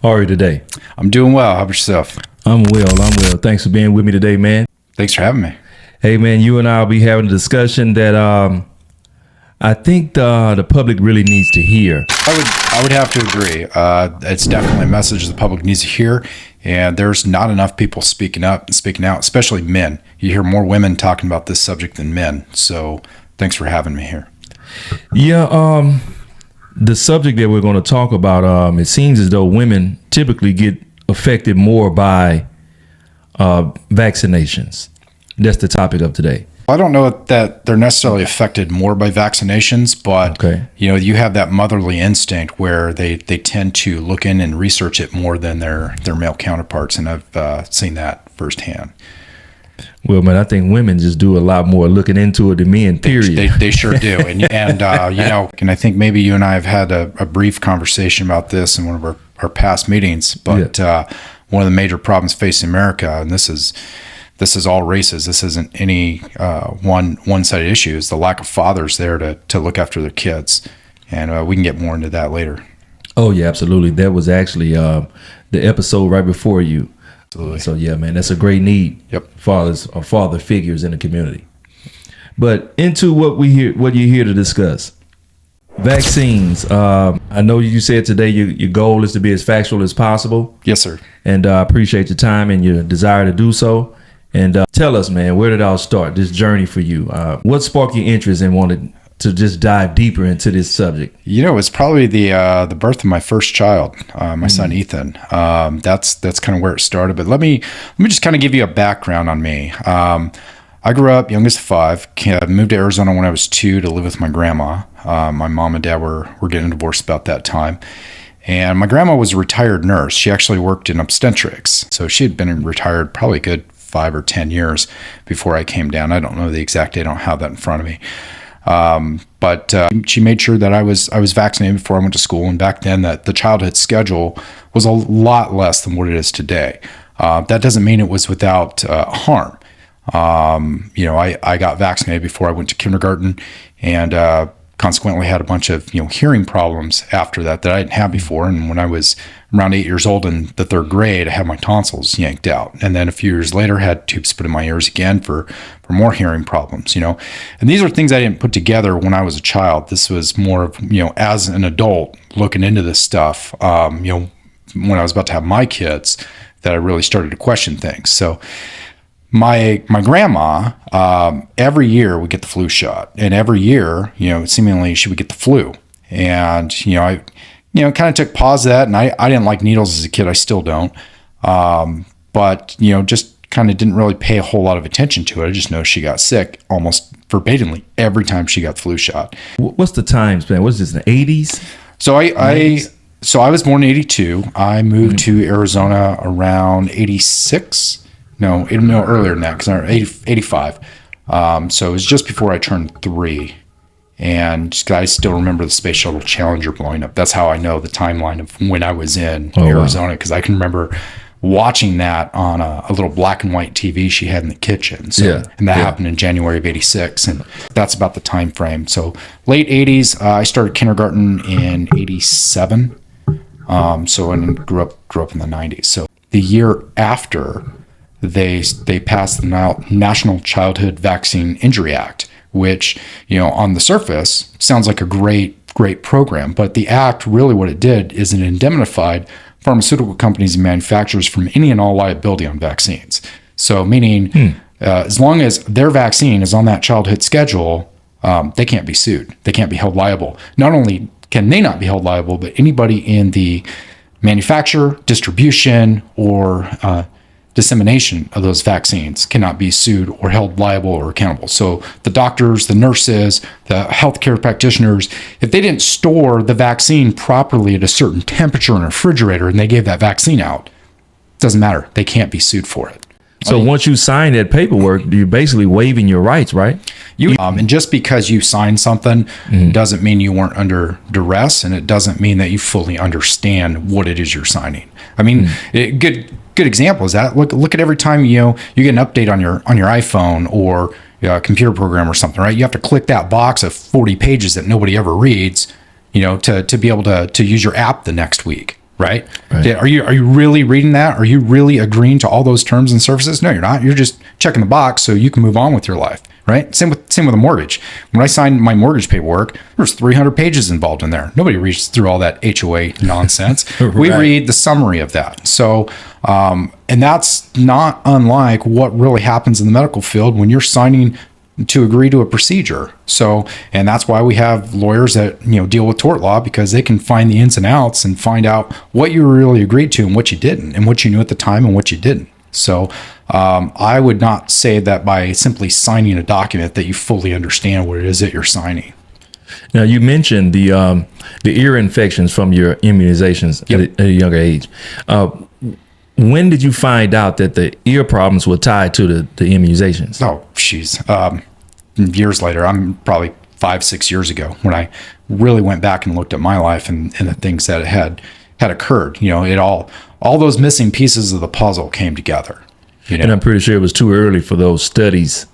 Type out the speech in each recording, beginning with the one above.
How are you today? I'm doing well. How about yourself? I'm well. Thanks for being with me today, man. Thanks for having me. Hey, man, you and I will be having a discussion that I think the public really needs to hear. I would have to agree. It's definitely a message the public needs to hear, and there's not enough people speaking up and speaking out, especially men. You hear more women talking about this subject than men. So thanks for having me here. Yeah, the subject that we're going to talk about, it seems as though women typically get affected more by vaccinations. That's the topic of today. I don't know that they're necessarily affected more by vaccinations, but you have that motherly instinct where they tend to look in and research it more than their male counterparts, and I've seen that firsthand. Well, man, I think women just do a lot more looking into it than men, period. They sure do. And and I think maybe you and I have had a brief conversation about this in one of our past meetings, but one of the major problems facing America, and this is all races. This isn't any one-sided issue. Is the lack of fathers there to look after their kids, and we can get more into that later. Oh yeah, absolutely. That was actually the episode right before you. Absolutely. So yeah, man, that's a great need. Yep. Fathers or father figures in the community. But into what you're here to discuss. Vaccines. I know you said today your goal is to be as factual as possible. Yes, sir. And I appreciate your time and your desire to do so. And tell us, man, where did it all start, this journey for you? What sparked your interest and wanted to just dive deeper into this subject? It's probably the birth of my first child, my son Ethan. That's kind of where it started. But let me just kind of give you a background on me. I grew up youngest of five. Moved to Arizona when I was 2 to live with my grandma. My mom and dad were getting divorced about that time. And my grandma was a retired nurse. She actually worked in obstetrics. So she had been retired probably a good 5 or 10 years before I came down. I don't know the exact date. I don't have that in front of me. But she made sure that I was vaccinated before I went to school. And back then that the childhood schedule was a lot less than what it is today. That doesn't mean it was without harm. I got vaccinated before I went to kindergarten, and consequently had a bunch of hearing problems after that I didn't have before. And when I was around 8 years old in the 3rd grade, I had my tonsils yanked out, and then a few years later had tubes put in my ears again for more hearing problems. And these are things I didn't put together when I was a child. This was more of as an adult looking into this stuff. When I was about to have my kids, that I really started to question things. So my grandma, every year would get the flu shot, and every year, seemingly she would get the flu. And, I kind of took pause of that, and I didn't like needles as a kid. I still don't. But, just kind of didn't really pay a whole lot of attention to it. I just know she got sick almost verbatimly every time she got the flu shot. What's the times, man? What's this, in the 80s? So I was born in 82. I moved to Arizona around 86. No, earlier than that, because 85. So it was just before I turned 3. And I still remember the Space Shuttle Challenger blowing up. That's how I know the timeline of when I was in Arizona, because I can remember watching that on a little black and white TV she had in the kitchen. So, and that happened in January of 86. And that's about the time frame. So late 80s, I started kindergarten in 87. And grew up in the 90s. So the year after, they passed the National Childhood Vaccine Injury Act, which, on the surface sounds like a great program. But the act, really what it did is it indemnified pharmaceutical companies and manufacturers from any and all liability on vaccines. So meaning as long as their vaccine is on that childhood schedule, they can't be sued. They can't be held liable. Not only can they not be held liable, but anybody in the manufacture, distribution, or dissemination of those vaccines cannot be sued or held liable or accountable. So the doctors, the nurses, the healthcare practitioners, if they didn't store the vaccine properly at a certain temperature in a refrigerator and they gave that vaccine out, it doesn't matter. They can't be sued for it. So once you sign that paperwork, you're basically waiving your rights, right? And just because you signed something doesn't mean you weren't under duress, and it doesn't mean that you fully understand what it is you're signing. I mean, good example is that look at every time you get an update on your iPhone or a computer program or something, right? You have to click that box of 40 pages that nobody ever reads, to be able to use your app the next week, right? Are you really reading that? Are you really agreeing to all those terms and services? No, you're not. You're just checking the box so you can move on with your life, right? Same with a mortgage. When I signed my mortgage paperwork, there's 300 pages involved in there. Nobody reads through all that HOA nonsense. We read the summary of that. So, and that's not unlike what really happens in the medical field when you're signing to agree to a procedure. So, and that's why we have lawyers that, deal with tort law, because they can find the ins and outs and find out what you really agreed to and what you didn't, and what you knew at the time and what you didn't. So, I would not say that by simply signing a document that you fully understand what it is that you're signing. Now, you mentioned the ear infections from your immunizations at a younger age. When did you find out that the ear problems were tied to the immunizations? Oh, geez. Years later, I'm probably 5-6 years ago, when I really went back and looked at my life and the things that had occurred. It all those missing pieces of the puzzle came together. And I'm pretty sure it was too early for those studies,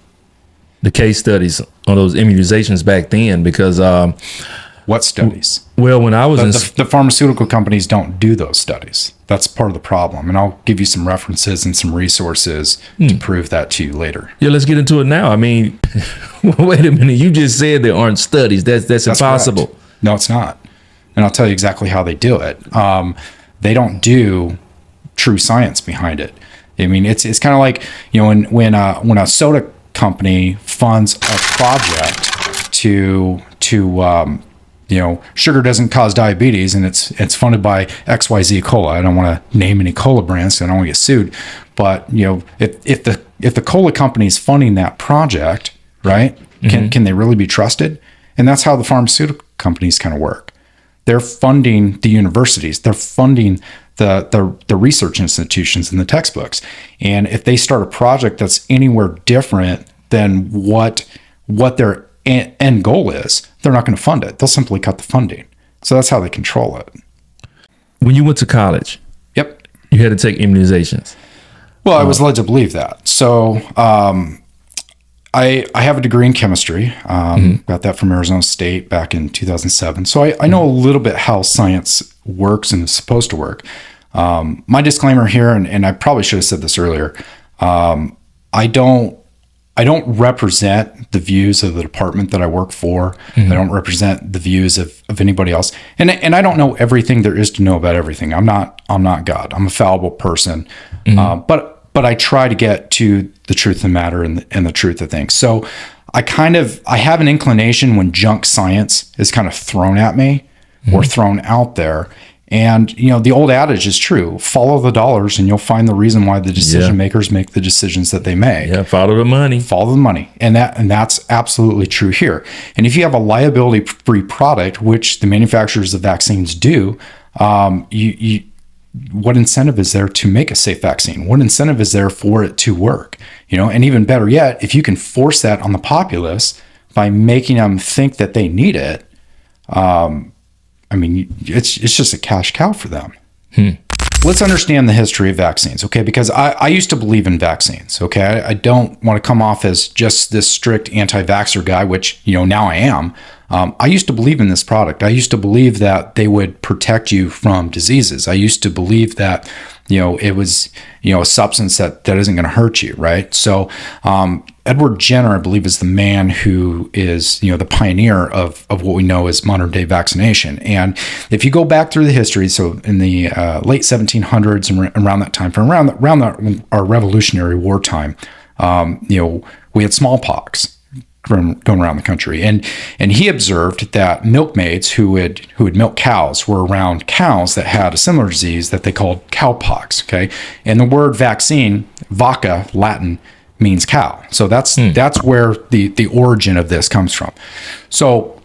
the case studies on those immunizations back then, because what studies? Well, when I was the pharmaceutical companies don't do those studies. That's part of the problem. And I'll give you some references and some resources to prove that to you later. Yeah, let's get into it now. I mean, wait a minute. You just said there aren't studies. That's impossible. Correct. No, it's not. And I'll tell you exactly how they do it. They don't do true science behind it. I mean, it's kind of like, when a soda company funds a project to sugar doesn't cause diabetes, and it's funded by XYZ Cola. I don't want to name any cola brands, so I don't want to get sued. But if the cola company is funding that project, right? Can they really be trusted? And that's how the pharmaceutical companies kind of work. They're funding the universities. They're funding the research institutions and the textbooks. And if they start a project that's anywhere different than what their end goal is, they're not going to fund it. They'll simply cut the funding. So that's how they control it. When you went to college, yep, you had to take immunizations. Well, I was led to believe that. So I have a degree in chemistry. Got that from Arizona State back in 2007. So I know a little bit how science works and is supposed to work. My disclaimer here, and I probably should have said this earlier, I don't represent the views of the department that I work for. I don't represent the views of anybody else. And I don't know everything there is to know about everything. I'm not God. I'm a fallible person. But I try to get to the truth of the matter and the truth of things. So I have an inclination when junk science is kind of thrown at me or thrown out there. And, the old adage is true. Follow the dollars and you'll find the reason why the decision makers make the decisions that they make. Yeah, follow the money. Follow the money. And that's absolutely true here. And if you have a liability-free product, which the manufacturers of vaccines do, what incentive is there to make a safe vaccine? What incentive is there for it to work? And even better yet, if you can force that on the populace by making them think that they need it, it's just a cash cow for them. Let's understand the history of vaccines, okay? Because I used to believe in vaccines, okay? I don't want to come off as just this strict anti-vaxxer guy, which, now I am. I used to believe in this product. I used to believe that they would protect you from diseases. I used to believe that, it was, a substance that isn't going to hurt you, right? So Edward Jenner, I believe, is the man who is, the pioneer of what we know as modern day vaccination. And if you go back through the history, so in the late 1700s and around that time, from around our Revolutionary War time, we had smallpox going around the country, and he observed that milkmaids who would milk cows were around cows that had a similar disease that they called cowpox. Okay, and the word vaccine, vacca, Latin, means cow. So that's where the origin of this comes from. So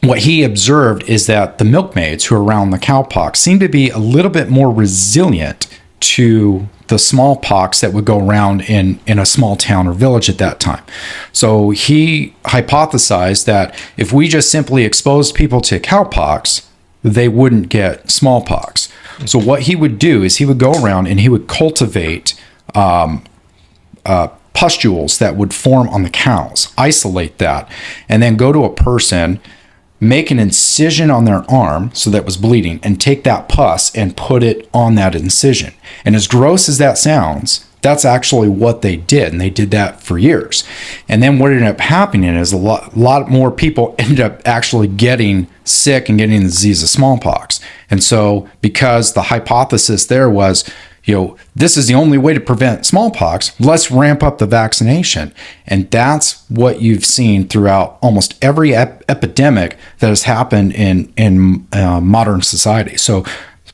what he observed is that the milkmaids who are around the cowpox seem to be a little bit more resilient to the smallpox that would go around in a small town or village at that time. So he hypothesized that if we just simply exposed people to cowpox, they wouldn't get smallpox. So what he would do is he would go around and he would cultivate pustules that would form on the cows, isolate that, and then go to a person make an incision on their arm so that was bleeding, and take that pus and put it on that incision. And as gross as that sounds, that's actually what they did, and they did that for years. And then what ended up happening is a lot more people ended up actually getting sick and getting the disease of smallpox. And so because the hypothesis there was, this is the only way to prevent smallpox, let's ramp up the vaccination. And that's what you've seen throughout almost every epidemic that has happened in modern society. So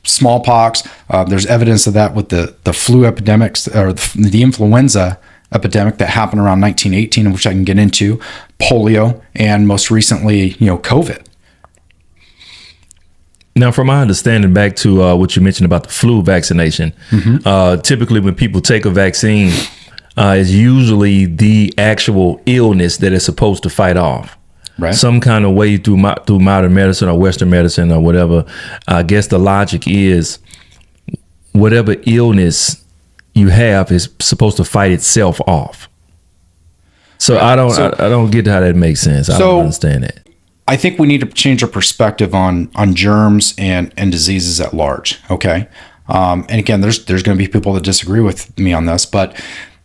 smallpox, there's evidence of that with the flu epidemics, or the influenza epidemic that happened around 1918, which I can get into, polio, and most recently, COVID. Now, from my understanding, back to what you mentioned about the flu vaccination, typically when people take a vaccine, it's usually the actual illness that it's supposed to fight off. Right. Some kind of way through modern medicine or Western medicine or whatever. I guess the logic is whatever illness you have is supposed to fight itself off. So I don't get how that makes sense. I don't understand it. I think we need to change our perspective on germs and diseases at large. Okay. And again, there's going to be people that disagree with me on this, but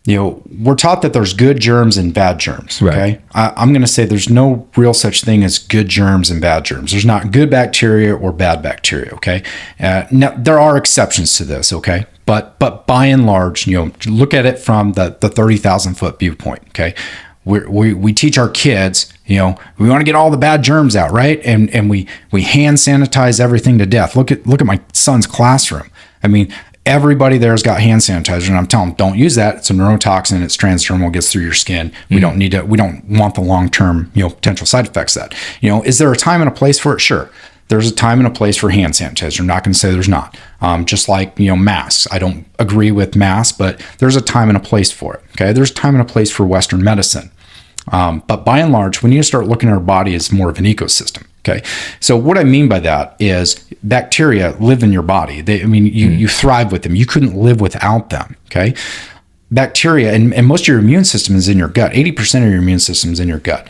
we're taught that there's good germs and bad germs. Okay. Right. I'm going to say there's no real such thing as good germs and bad germs. There's not good bacteria or bad bacteria. Okay. Now there are exceptions to this. Okay. But by and large, look at it from the 30,000 foot viewpoint. Okay. We teach our kids, we want to get all the bad germs out, right? And we hand sanitize everything to death. Look at my son's classroom. I mean, everybody there's got hand sanitizer, and I'm telling them, don't use that. It's a neurotoxin. It's transdermal. Gets through your skin. We don't want the long-term, potential side effects of that. Is there a time and a place for it? Sure. There's a time and a place for hand sanitizer. I'm not going to say there's not. Just like, masks. I don't agree with masks, but there's a time and a place for it. Okay. There's a time and a place for Western medicine. But by and large, we need to start looking at our body as more of an ecosystem. Okay. So what I mean by that is bacteria live in your body. You thrive with them. You couldn't live without them. Okay. Bacteria, and most of your immune system is in your gut. 80% of your immune system is in your gut.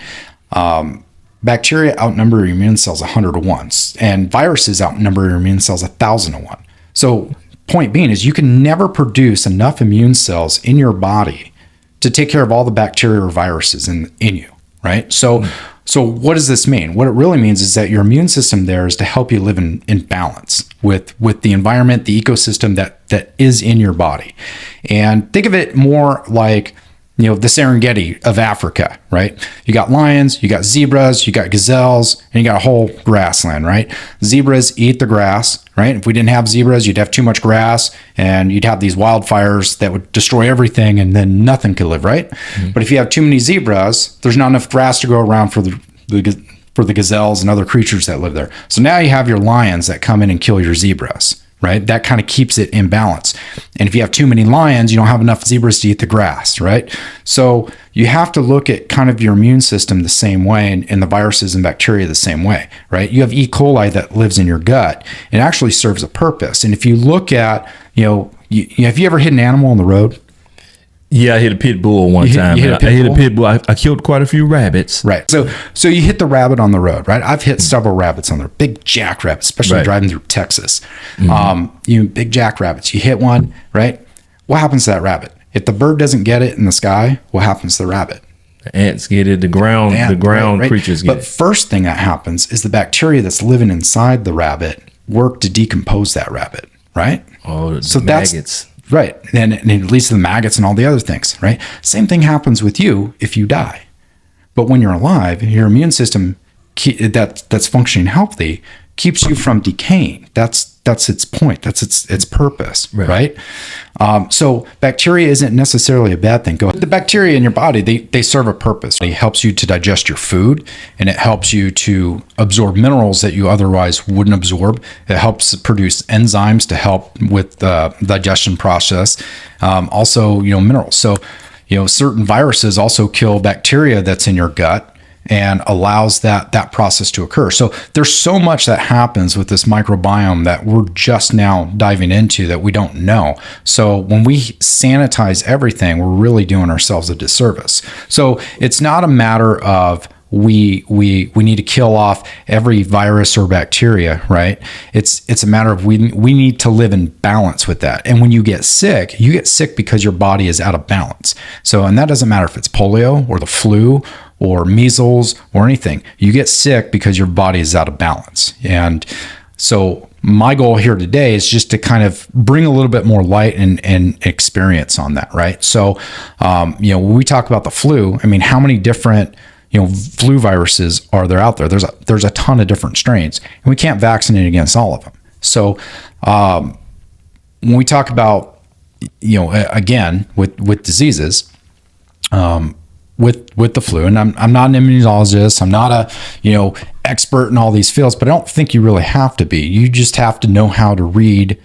Bacteria outnumber your immune cells 100 to 1, and viruses outnumber your immune cells 1,000 to 1. So point being is you can never produce enough immune cells in your body to take care of all the bacteria or viruses in you, right? So what does this mean? What it really means is that your immune system there is to help you live in balance with the environment, the ecosystem that is in your body. And think of it more like, the Serengeti of Africa, right? You got lions, you got zebras, you got gazelles, and you got a whole grassland, right? Zebras eat the grass, right? If we didn't have zebras, you'd have too much grass, and you'd have these wildfires that would destroy everything, and then nothing could live, right? Mm-hmm. But if you have too many zebras, there's not enough grass to go around for the gazelles and other creatures that live there. So now you have your lions that come in and kill your zebras, right? That kind of keeps it in balance. And if you have too many lions, you don't have enough zebras to eat the grass, right? So you have to look at kind of your immune system the same way, and the viruses and bacteria the same way, right? You have E. coli that lives in your gut. It actually serves a purpose. And if you look at, have you ever hit an animal on the road? Yeah, I hit a pit bull one time. I hit a pit bull. I killed quite a few rabbits. Right. So you hit the rabbit on the road, right? I've hit several rabbits on there. Big jackrabbits, especially driving through Texas. Mm-hmm. Big jackrabbits. You hit one, right? What happens to that rabbit? If the bird doesn't get it in the sky, what happens to the rabbit? The ants get it. The ground creatures get it. But first thing that happens is the bacteria that's living inside the rabbit work to decompose that rabbit, right? Oh, so maggots. Right. And it leads to the maggots and all the other things, right? Same thing happens with you if you die. But when you're alive, your immune system that's functioning healthy keeps you from decaying. That's its point. That's its purpose, right? So bacteria isn't necessarily a bad thing. The bacteria in your body, they serve a purpose. It helps you to digest your food, and it helps you to absorb minerals that you otherwise wouldn't absorb. It helps produce enzymes to help with the digestion process. Also, minerals. So, certain viruses also kill bacteria that's in your gut, and allows that process to occur. So there's so much that happens with this microbiome that we're just now diving into that we don't know. So when we sanitize everything, we're really doing ourselves a disservice. So it's not a matter of we need to kill off every virus or bacteria, right? It's a matter of we need to live in balance with that. And when you get sick because your body is out of balance. So, and that doesn't matter if it's polio or the flu or measles or anything. You get sick because your body is out of balance. And so my goal here today is just to kind of bring a little bit more light and experience on that, right? So, when we talk about the flu, I mean, how many different flu viruses are there out there? There's a ton of different strains, and we can't vaccinate against all of them. So when we talk about, again, with diseases, with the flu, and I'm not an immunologist, I'm not a, expert in all these fields, but I don't think you really have to be. You just have to know how to read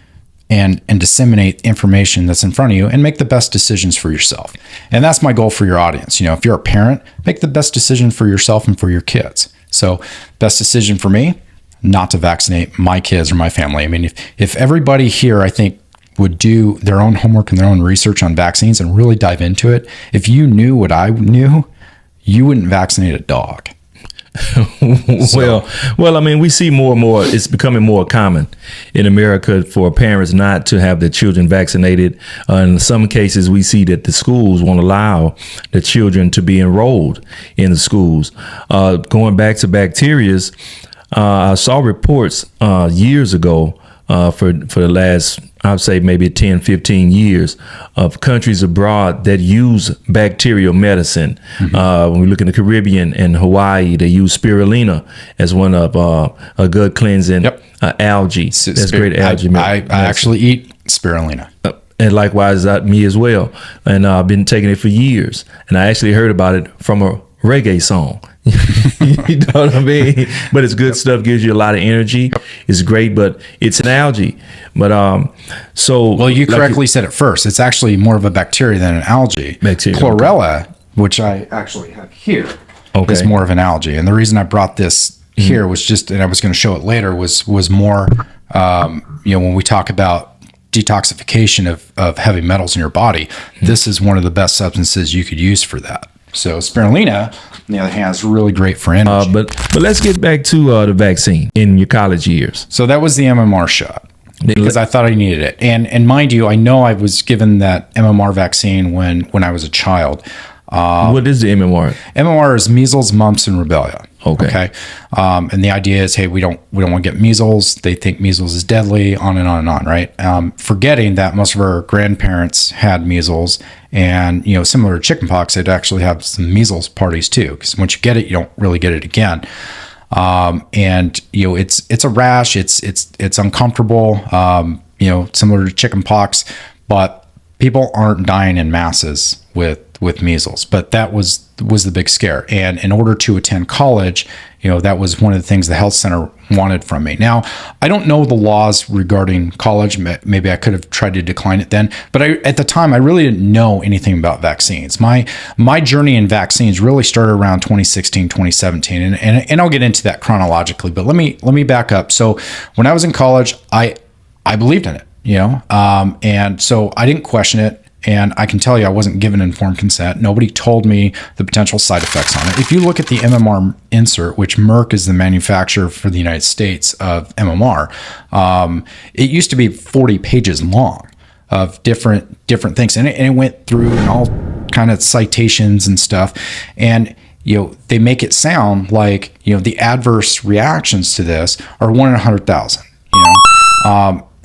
and disseminate information that's in front of you and make the best decisions for yourself. And that's my goal for your audience. If you're a parent, make the best decision for yourself and for your kids. So best decision for me, not to vaccinate my kids or my family. I mean, if everybody here, I think, would do their own homework and their own research on vaccines and really dive into it, if you knew what I knew, you wouldn't vaccinate a dog. Well, I mean, we see more and more, it's becoming more common in America for parents not to have their children vaccinated. In some cases, we see that the schools won't allow the children to be enrolled in the schools. Going back to bacterias, I saw reports years ago for the last, I'd say maybe 10, 15 years of countries abroad that use bacterial medicine. When we look in the Caribbean and Hawaii, they use spirulina as one of a gut cleansing algae. That's great algae medicine. I actually eat spirulina. And likewise, me as well. And I've been taking it for years. And I actually heard about it from a reggae song. You know what I mean? But it's good stuff, gives you a lot of energy. It's great, but it's an algae. But well, you correctly said it first. It's actually more of a bacteria than an algae. Bacteria. Chlorella, which I actually have here, is more of an algae. And the reason I brought this here was just, and I was going to show it later, was more, when we talk about detoxification of heavy metals in your body, this is one of the best substances you could use for that. So spirulina, on the other hand, is really great for energy. But let's get back to the vaccine in your college years. So that was the MMR shot because I thought I needed it. And mind you, I know I was given that MMR vaccine when I was a child. What is the MMR? MMR is measles, mumps, and rubella. Okay. And the idea is, hey, we don't want to get measles. They think measles is deadly, on and on and on, right? Forgetting that most of our grandparents had measles, and similar to chickenpox, they'd actually have some measles parties too, because once you get it, you don't really get it again. And it's a rash. It's uncomfortable. Similar to chickenpox, but people aren't dying in masses with measles. But that was the big scare. And in order to attend college, that was one of the things the health center wanted from me. Now, I don't know the laws regarding college. Maybe I could have tried to decline it then. But at the time, I really didn't know anything about vaccines. My journey in vaccines really started around 2016, 2017. And I'll get into that chronologically. But let me back up. So when I was in college, I believed in it, and so I didn't question it. And I can tell you, I wasn't given informed consent. Nobody told me the potential side effects on it. If you look at the MMR insert, which Merck is the manufacturer for the United States of MMR, it used to be 40 pages long of different things. And it went through all kind of citations and stuff. And they make it sound like, the adverse reactions to this are 1 in 100,000,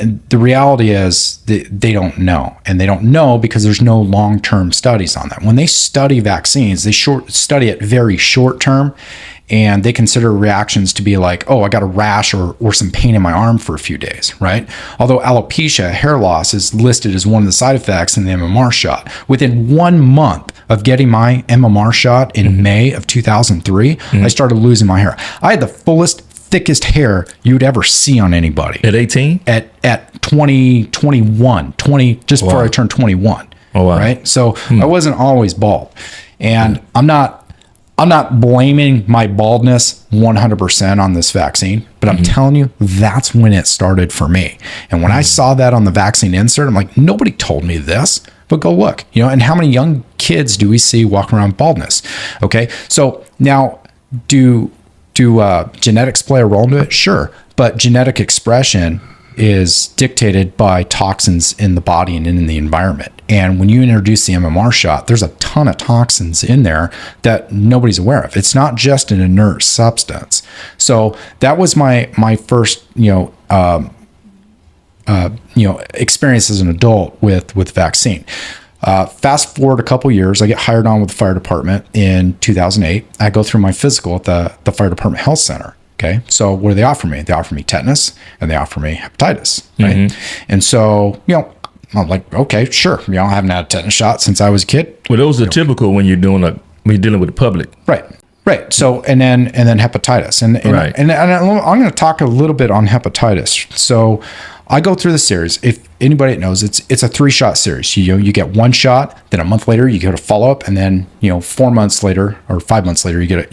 And the reality is they don't know. And they don't know because there's no long-term studies on that. When they study vaccines, they study it very short-term, and they consider reactions to be like, oh, I got a rash or some pain in my arm for a few days, right? Although alopecia, hair loss, is listed as one of the side effects in the MMR shot. Within 1 month of getting my MMR shot in May of 2003, I started losing my hair. I had the thickest hair you'd ever see on anybody. At 18? At 21, just before I turned 21. Oh, wow. Right? So I wasn't always bald. And I'm not blaming my baldness 100% on this vaccine, but I'm telling you, that's when it started for me. And when I saw that on the vaccine insert, I'm like, nobody told me this, but go look, and how many young kids do we see walking around baldness? Okay. So now do genetics play a role into it? Sure, but genetic expression is dictated by toxins in the body and in the environment. And when you introduce the MMR shot, there's a ton of toxins in there that nobody's aware of. It's not just an inert substance. So that was my first, experience as an adult with vaccine. Fast forward a couple years, I get hired on with the fire department in 2008. I go through my physical at the fire department health center. Okay. So what do they offer me? They offer me tetanus and they offer me hepatitis. Right. And so, I'm like, okay, sure. I haven't had a tetanus shot since I was a kid. Well, those are typical when you're dealing with the public. Right. Right. So, and then hepatitis and I'm going to talk a little bit on hepatitis. So I go through the series. If anybody knows, it's a 3-shot series. You get 1 shot, then a month later you get a follow up, and then 4 months later or 5 months later you get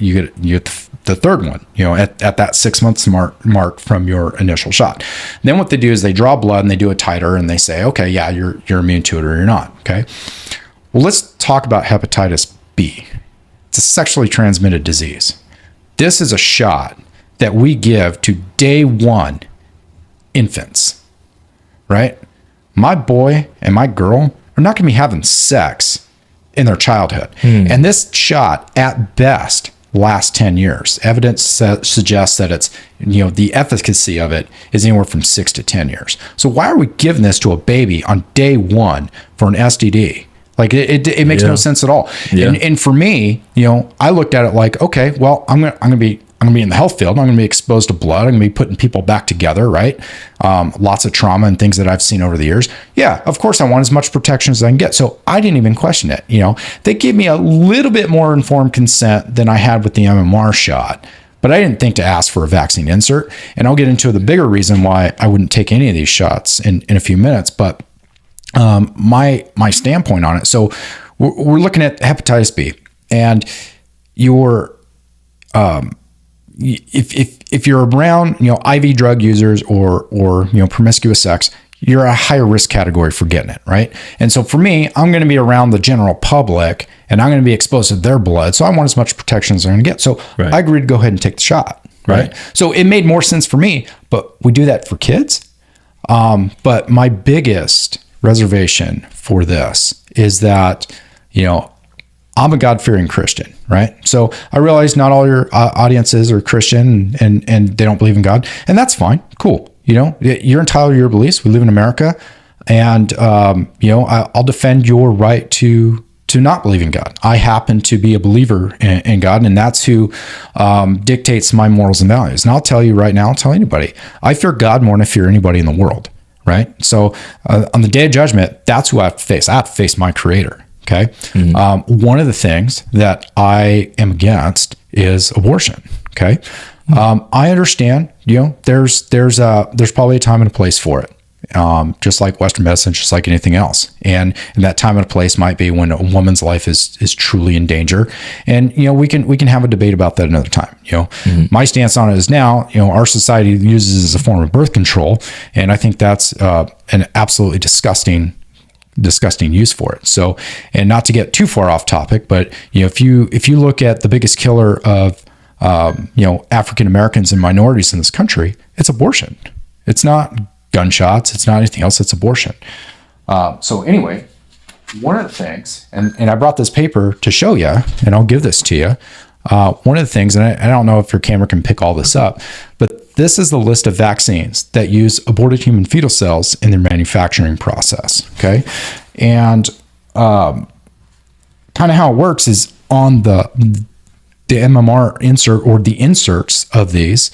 the third one. At that 6 months mark from your initial shot. And then what they do is they draw blood and they do a titer and they say, okay, yeah, you're immune to it or you're not. Okay. Well, let's talk about hepatitis B. It's a sexually transmitted disease. This is a shot that we give to day 1 infants. Right? My boy and my girl are not going to be having sex in their childhood. And this shot at best lasts 10 years. Evidence suggests that it's, the efficacy of it is anywhere from 6 to 10 years. So why are we giving this to a baby on day 1 for an STD? Like it makes no sense at all. Yeah. And for me, I looked at it like, okay, well, I'm going to be in the health field. I'm going to be exposed to blood. I'm going to be putting people back together, right? Lots of trauma and things that I've seen over the years. Yeah, of course I want as much protection as I can get. So I didn't even question it. They gave me a little bit more informed consent than I had with the MMR shot, but I didn't think to ask for a vaccine insert. And I'll get into the bigger reason why I wouldn't take any of these shots in a few minutes. But my standpoint on it. So we're looking at hepatitis B, and if you're around, IV drug users or promiscuous sex, you're a higher risk category for getting it, right? And so for me, I'm going to be around the general public and I'm going to be exposed to their blood. So I want as much protection as I'm going to get. So I agreed to go ahead and take the shot, right? So it made more sense for me, but we do that for kids. But my biggest reservation for this is that, I'm a God-fearing Christian, right? So I realize not all your audiences are Christian and they don't believe in God, and that's fine. Cool. You're entitled to your beliefs. We live in America, and I'll defend your right to not believe in God. I happen to be a believer in God, and that's who dictates my morals and values. And I'll tell you right now, I'll tell anybody, I fear God more than I fear anybody in the world, right? So on the day of judgment, that's who I have to face. I have to face my Creator. Okay. One of the things that I am against is abortion. Okay. I understand, there's probably a time and a place for it. Just like Western medicine, just like anything else. And that time and a place might be when a woman's life is truly in danger. And, we can have a debate about that another time. My stance on it is now, our society uses it as a form of birth control. And I think that's an absolutely disgusting use for it. So, and not to get too far off topic, but if you look at the biggest killer of African Americans and minorities in this country, it's abortion. It's not gunshots. It's not anything else. It's abortion. So anyway, one of the things, and I brought this paper to show you, and I'll give this to you. One of the things, and I don't know if your camera can pick all this up, but this is the list of vaccines that use aborted human fetal cells in their manufacturing process. Okay. And kind of how it works is on the MMR insert, or the inserts of these,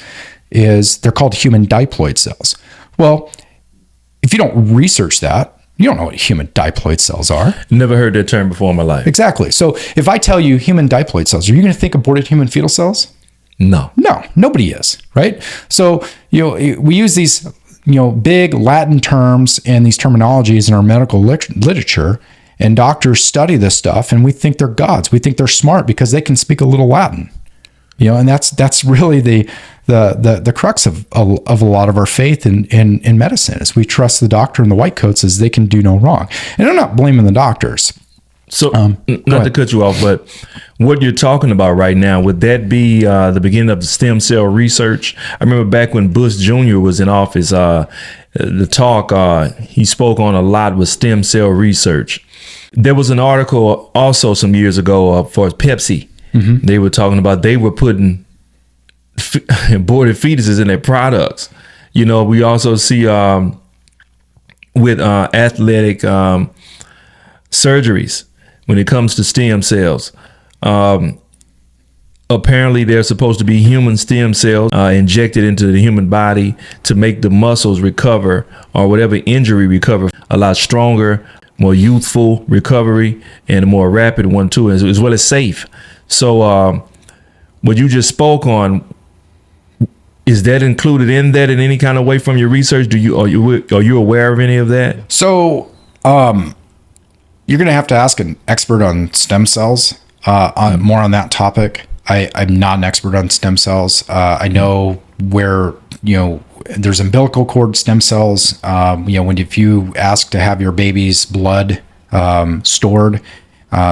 is they're called human diploid cells. Well, if you don't research that, you don't know what human diploid cells are. Never heard that term before in my life. Exactly. So if I tell you human diploid cells, are you going to think aborted human fetal cells? No, nobody is, right? So, we use these, big Latin terms and these terminologies in our medical literature, and doctors study this stuff, and we think they're gods. We think they're smart because they can speak a little Latin, and that's really the crux of a lot of our faith in medicine, is we trust the doctor and the white coats as they can do no wrong. And I'm not blaming the doctors. So, not to cut you off, but what you're talking about right now, would that be the beginning of the stem cell research? I remember back when Bush Jr. was in office, the talk he spoke on a lot was stem cell research. There was an article also some years ago for Pepsi. Mm-hmm. They were talking about they were putting aborted fetuses in their products. You know, we also see with athletic surgeries. When it comes to stem cells, apparently there's supposed to be human stem cells injected into the human body to make the muscles recover or whatever injury recover a lot stronger, more youthful recovery, and a more rapid one too, as well as safe. So what you just spoke on, is that included in that in any kind of way from your research? Are you aware of any of that? So, you're going to have to ask an expert on stem cells, more on that topic. I'm not an expert on stem cells. I know where, there's umbilical cord stem cells. If you ask to have your baby's blood stored,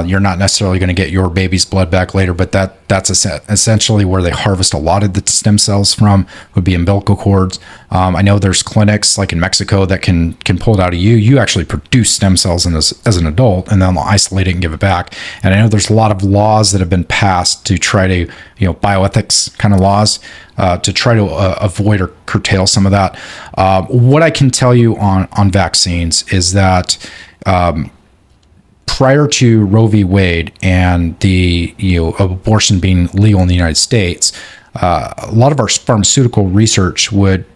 you're not necessarily going to get your baby's blood back later, but that's essentially where they harvest a lot of the stem cells from, would be umbilical cords. I know there's clinics like in Mexico that can pull it out of you. You actually produce stem cells as an adult, and then they'll isolate it and give it back. And I know there's a lot of laws that have been passed to try to, bioethics kind of laws, to try to avoid or curtail some of that. What I can tell you on vaccines is that, prior to Roe v. Wade and the abortion being legal in the United States, a lot of our pharmaceutical research would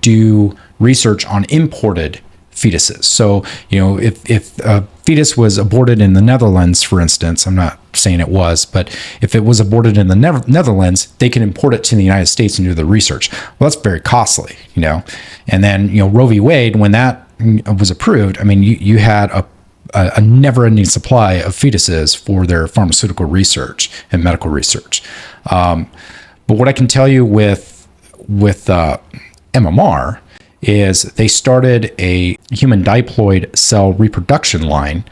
do research on imported fetuses. So, if a fetus was aborted in the Netherlands, for instance, I'm not saying it was, but if it was aborted in the Netherlands, they can import it to the United States and do the research. Well, that's very costly, And then, Roe v. Wade, when that was approved, I mean, you had a never-ending supply of fetuses for their pharmaceutical research and medical research. But what I can tell you with MMR is they started a human diploid cell reproduction line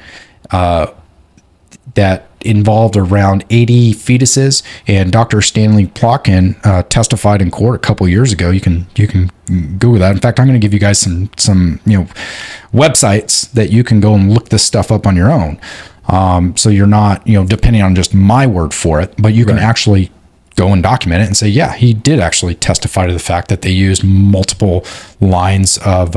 that involved around 80 fetuses, and Dr. Stanley Plotkin testified in court a couple years ago. You can Google that. In fact, I'm going to give you guys some websites that you can go and look this stuff up on your own. So you're not depending on just my word for it, but you can actually go and document it and say, yeah, he did actually testify to the fact that they used multiple lines of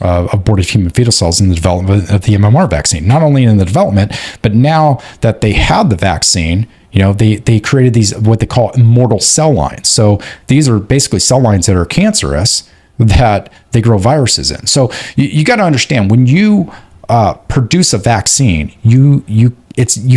aborted human fetal cells in the development of the MMR vaccine. Not only in the development, but now that they had the vaccine, they created these, what they call immortal cell lines. So these are basically cell lines that are cancerous that they grow viruses in. So you got to understand, when you produce a vaccine, you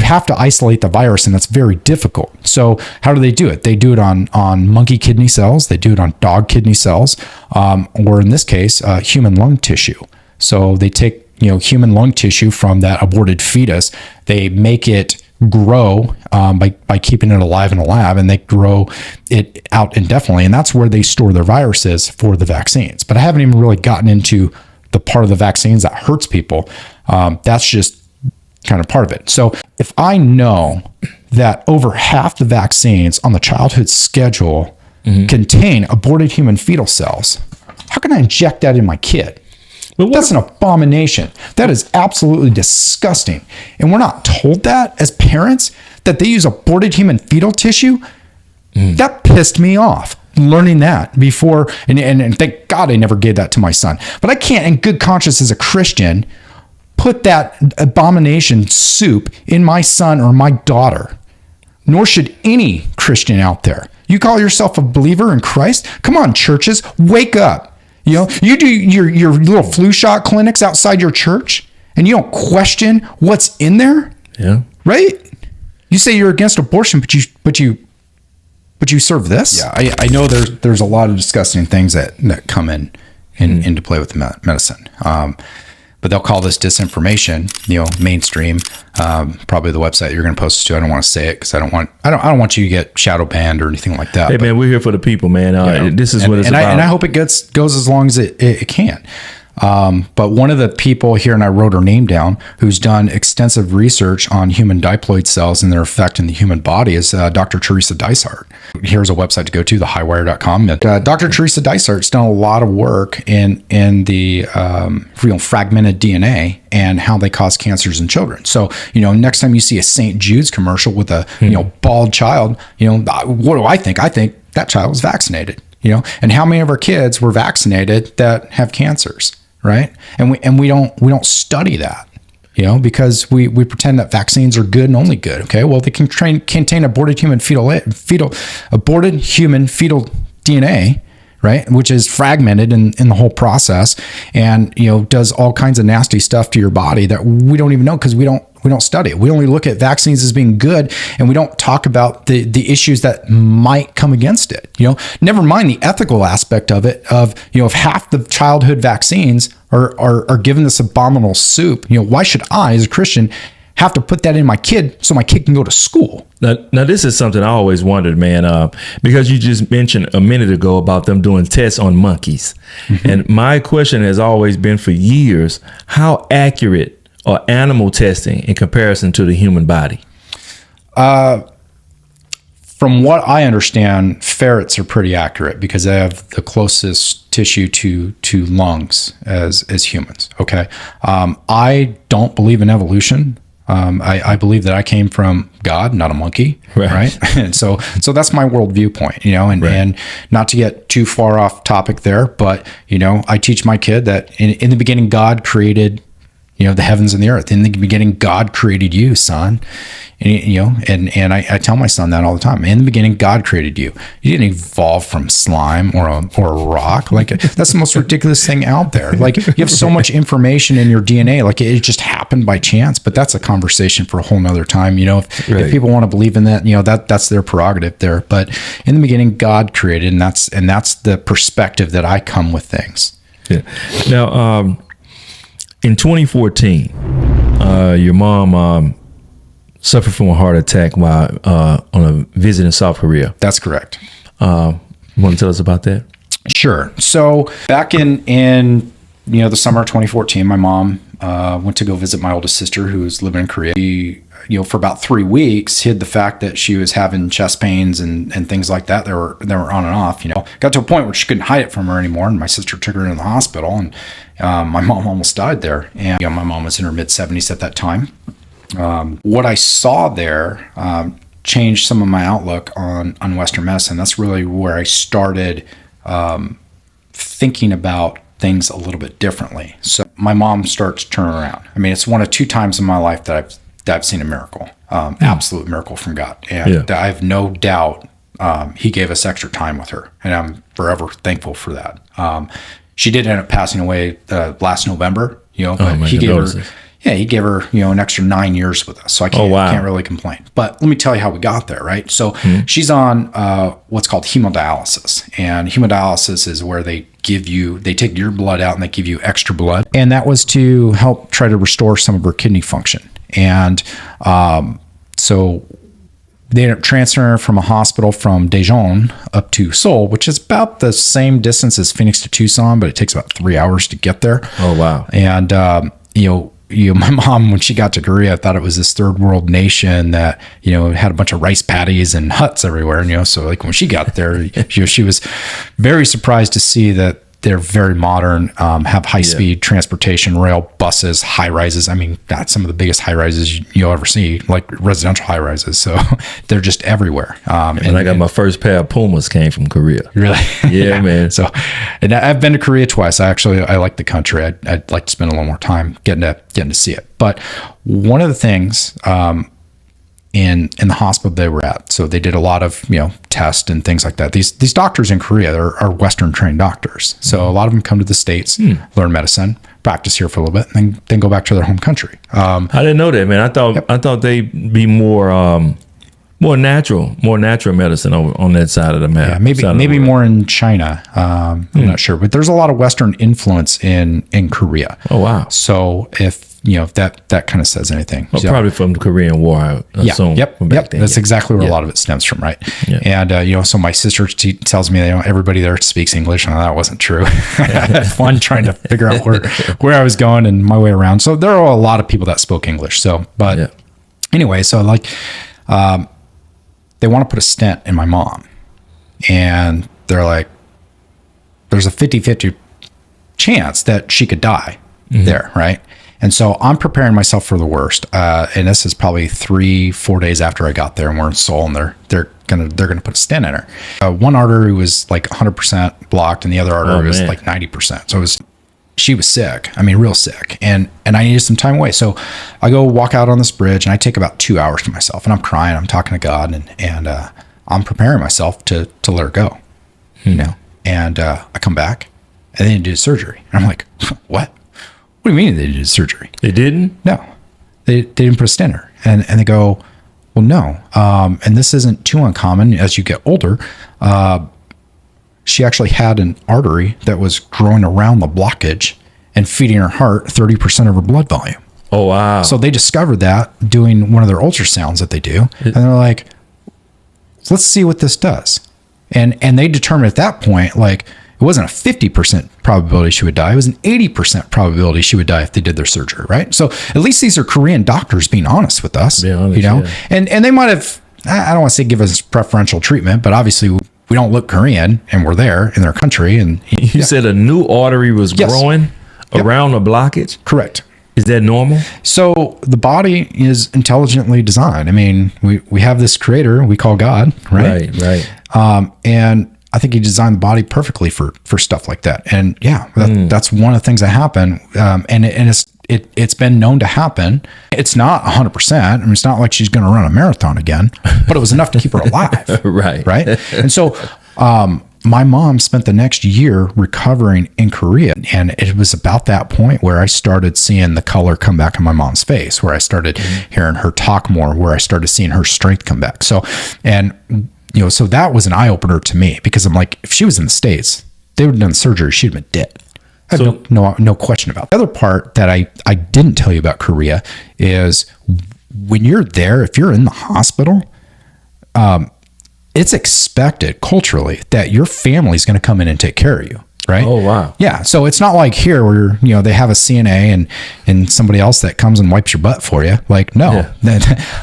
have to isolate the virus, and that's very difficult. So how do they do it? They do it on monkey kidney cells. They do it on dog kidney cells, or in this case, human lung tissue. So they take human lung tissue from that aborted fetus. They make it grow by keeping it alive in a lab, and they grow it out indefinitely. And that's where they store their viruses for the vaccines. But I haven't even really gotten into the part of the vaccines that hurts people. That's just kind of part of it. So if I know that over half the vaccines on the childhood schedule contain aborted human fetal cells, how can I inject that in my kid? Well, that's an abomination. That is absolutely disgusting. And we're not told that as parents, that they use aborted human fetal tissue. That pissed me off, learning that before. And thank God I never gave that to my son. But I can't, in good conscience as a Christian, put that abomination soup in my son or my daughter. Nor should any Christian out there. You call yourself a believer in Christ? Come on, churches, wake up. You do your little flu shot clinics outside your church, and you don't question what's in there. Yeah. Right? You say you're against abortion, but you serve this? Yeah, I know there's a lot of disgusting things that come into play with the medicine. But they'll call this disinformation, mainstream. Probably the website you're going to post to. I don't want to say it because I don't want you to get shadow banned or anything like that. Hey, man, we're here for the people, man. This is what it's about. And I hope it goes as long as it can. But one of the people here, and I wrote her name down, who's done extensive research on human diploid cells and their effect in the human body is Dr. Teresa Dysart. Here's a website to go to, thehighwire.com. Dr. Teresa Dysart's done a lot of work in the fragmented DNA and how they cause cancers in children. So, next time you see a St. Jude's commercial with a, bald child, what do I think? I think that child was vaccinated, and how many of our kids were vaccinated that have cancers, right? And we don't study that, because we pretend that vaccines are good and only good. Okay. Well, they can contain aborted human fetal DNA, right, which is fragmented in the whole process, and does all kinds of nasty stuff to your body that we don't even know because we don't study it. We only look at vaccines as being good, and we don't talk about the issues that might come against it. Never mind the ethical aspect of it. If half the childhood vaccines are given this abominable soup, why should I, as a Christian, have to put that in my kid so my kid can go to school? Now this is something I always wondered, man, because you just mentioned a minute ago about them doing tests on monkeys. Mm-hmm. And my question has always been for years, how accurate are animal testing in comparison to the human body? From what I understand, ferrets are pretty accurate because they have the closest tissue to lungs as humans. Okay. I don't believe in evolution. I believe that I came from God, not a monkey, right? And so that's my world viewpoint, and not to get too far off topic there, but, I teach my kid that in the beginning, God created, the heavens and the earth. In the beginning, God created you, son. And I tell my son that all the time. In the beginning, God created you. You didn't evolve from slime or a rock. Like, that's the most ridiculous thing out there. Like, you have so much information in your DNA. Like, it just happened by chance. But that's a conversation for a whole nother time. If people want to believe in that, that's their prerogative there. But in the beginning, God created, and that's the perspective that I come with things. Yeah. Now, in 2014, your mom suffered from a heart attack while on a visit in South Korea. That's correct. Want to tell us about that? Sure. So back in the summer of 2014, my mom went to go visit my oldest sister who was living in Korea. She, for about 3 weeks, hid the fact that she was having chest pains and things like that. They were on and off. Got to a point where she couldn't hide it from her anymore, and my sister took her into the hospital, and my mom almost died there. And my mom was in her mid-70s at that time. What I saw there changed some of my outlook on Western medicine. That's really where I started thinking about things a little bit differently. So my mom starts to turn around. I mean, it's one of 2 times in my life that I've seen a miracle, absolute miracle from God. And I have no doubt he gave us extra time with her, and I'm forever thankful for that. She did end up passing away last November, but he gave her... Yeah, he gave her, an extra 9 years with us. So I can't really complain. But let me tell you how we got there, right? So she's on what's called hemodialysis. And hemodialysis is where they take your blood out and they give you extra blood. And that was to help try to restore some of her kidney function. And so they ended up transferring her from a hospital from Daejeon up to Seoul, which is about the same distance as Phoenix to Tucson, but it takes about 3 hours to get there. Oh, wow. And, my mom, when she got to Korea, thought it was this third world nation that, had a bunch of rice paddies and huts everywhere. So like when she got there, she was very surprised to see that they're very modern, have high-speed transportation, rail, buses, high-rises. I mean, that's some of the biggest high-rises you'll ever see, like residential high-rises. So they're just everywhere. And I got my first pair of Pumas came from Korea. Really? Yeah, man. So, and I've been to Korea twice. I like the country. I'd like to spend a little more time getting to see it. But one of the things in the hospital they were at, so they did a lot of tests and things like that. These doctors in Korea are Western trained doctors, so a lot of them come to the States, learn medicine, practice here for a little bit, and then go back to their home country. I didn't know that, man. I thought they'd be more natural medicine on that side of the map. Yeah, maybe more in China. I'm not sure, but there's a lot of Western influence in Korea. Oh wow! So if if that kind of says anything. Well, probably from the Korean War, I assume. Yep. From back then, That's exactly where a lot of it stems from, right? Yeah. And so my sister tells me that everybody there speaks English, and that wasn't true. I had fun trying to figure out where I was going and my way around. So there are a lot of people that spoke English. So, but anyway, so like they want to put a stent in my mom, and they're like, there's a 50-50 chance that she could die there, right? And so I'm preparing myself for the worst. And this is probably 3-4 days after I got there, and we're in Seoul, and they're gonna put a stent in her. One artery was like 100% blocked, and the other artery was like 90%. So she was sick. I mean, real sick, and I needed some time away. So I go walk out on this bridge, and I take about 2 hours to myself, and I'm crying. I'm talking to God, and I'm preparing myself to let her go, And I come back, and they didn't do surgery. And I'm like, what? What do you mean they did surgery? They didn't? No, they didn't put a stent in her. And they go, well, no. And this isn't too uncommon as you get older. She actually had an artery that was growing around the blockage and feeding her heart 30% of her blood volume. Oh, wow. So they discovered that doing one of their ultrasounds that they do. And they're like, let's see what this does. And they determined at that point, like, it wasn't a 50% probability she would die. It was an 80% probability she would die if they did their surgery, right? So at least these are Korean doctors being honest with us, And they might have, I don't want to say give us preferential treatment, but obviously we don't look Korean, and we're there in their country. And you said a new artery was growing around a blockage? Correct. Is that normal? So the body is intelligently designed. I mean, we have this creator we call God, right? Right. And I think he designed the body perfectly for stuff like that. And that's one of the things that happen. And it's been known to happen. It's not 100%. I mean, it's not like she's going to run a marathon again, but it was enough to keep her alive. Right. And so, my mom spent the next year recovering in Korea. And it was about that point where I started seeing the color come back in my mom's face, where I started hearing her talk more, where I started seeing her strength come back. So, so that was an eye opener to me, because I'm like, if she was in the States, they would have done surgery, she'd have been dead. I have no question about it. The other part that I didn't tell you about Korea is when you're there, if you're in the hospital, it's expected culturally that your family's going to come in and take care of you. Right. Oh, wow. Yeah. So it's not like here where, they have a CNA and somebody else that comes and wipes your butt for you. Like, no,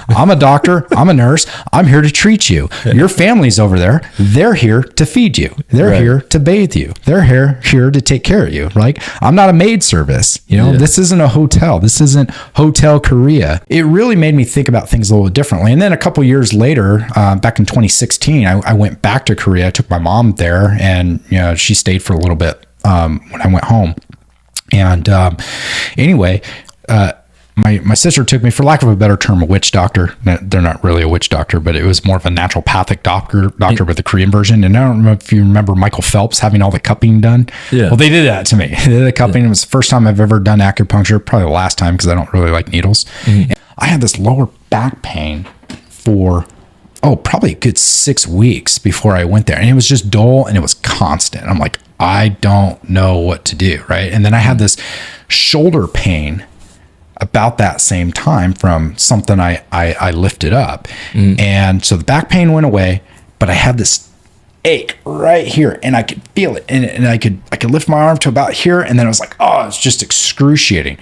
I'm a doctor. I'm a nurse. I'm here to treat you. Your family's over there. They're here to feed you. They're here to bathe you. They're here to take care of you. Like, I'm not a maid service. This isn't a hotel. This isn't Hotel Korea. It really made me think about things a little differently. And then a couple years later, back in 2016, I went back to Korea. I took my mom there, and, she stayed for a little bit when I went home. And anyway, my sister took me, for lack of a better term, a witch doctor. They're not really a witch doctor, but it was more of a naturopathic doctor with the Korean version. And I don't know if you remember Michael Phelps having all the cupping done. Yeah. Well, they did that to me. They did the cupping. It was the first time I've ever done acupuncture, probably the last time, because I don't really like needles. And I had this lower back pain for probably a good 6 weeks before I went there. And it was just dull, and it was constant. I'm like, I don't know what to do. Right. And then I had this shoulder pain about that same time from something I lifted up. And so the back pain went away, but I had this ache right here, and I could feel it. And I could lift my arm to about here. And then I was like, oh, it's just excruciating.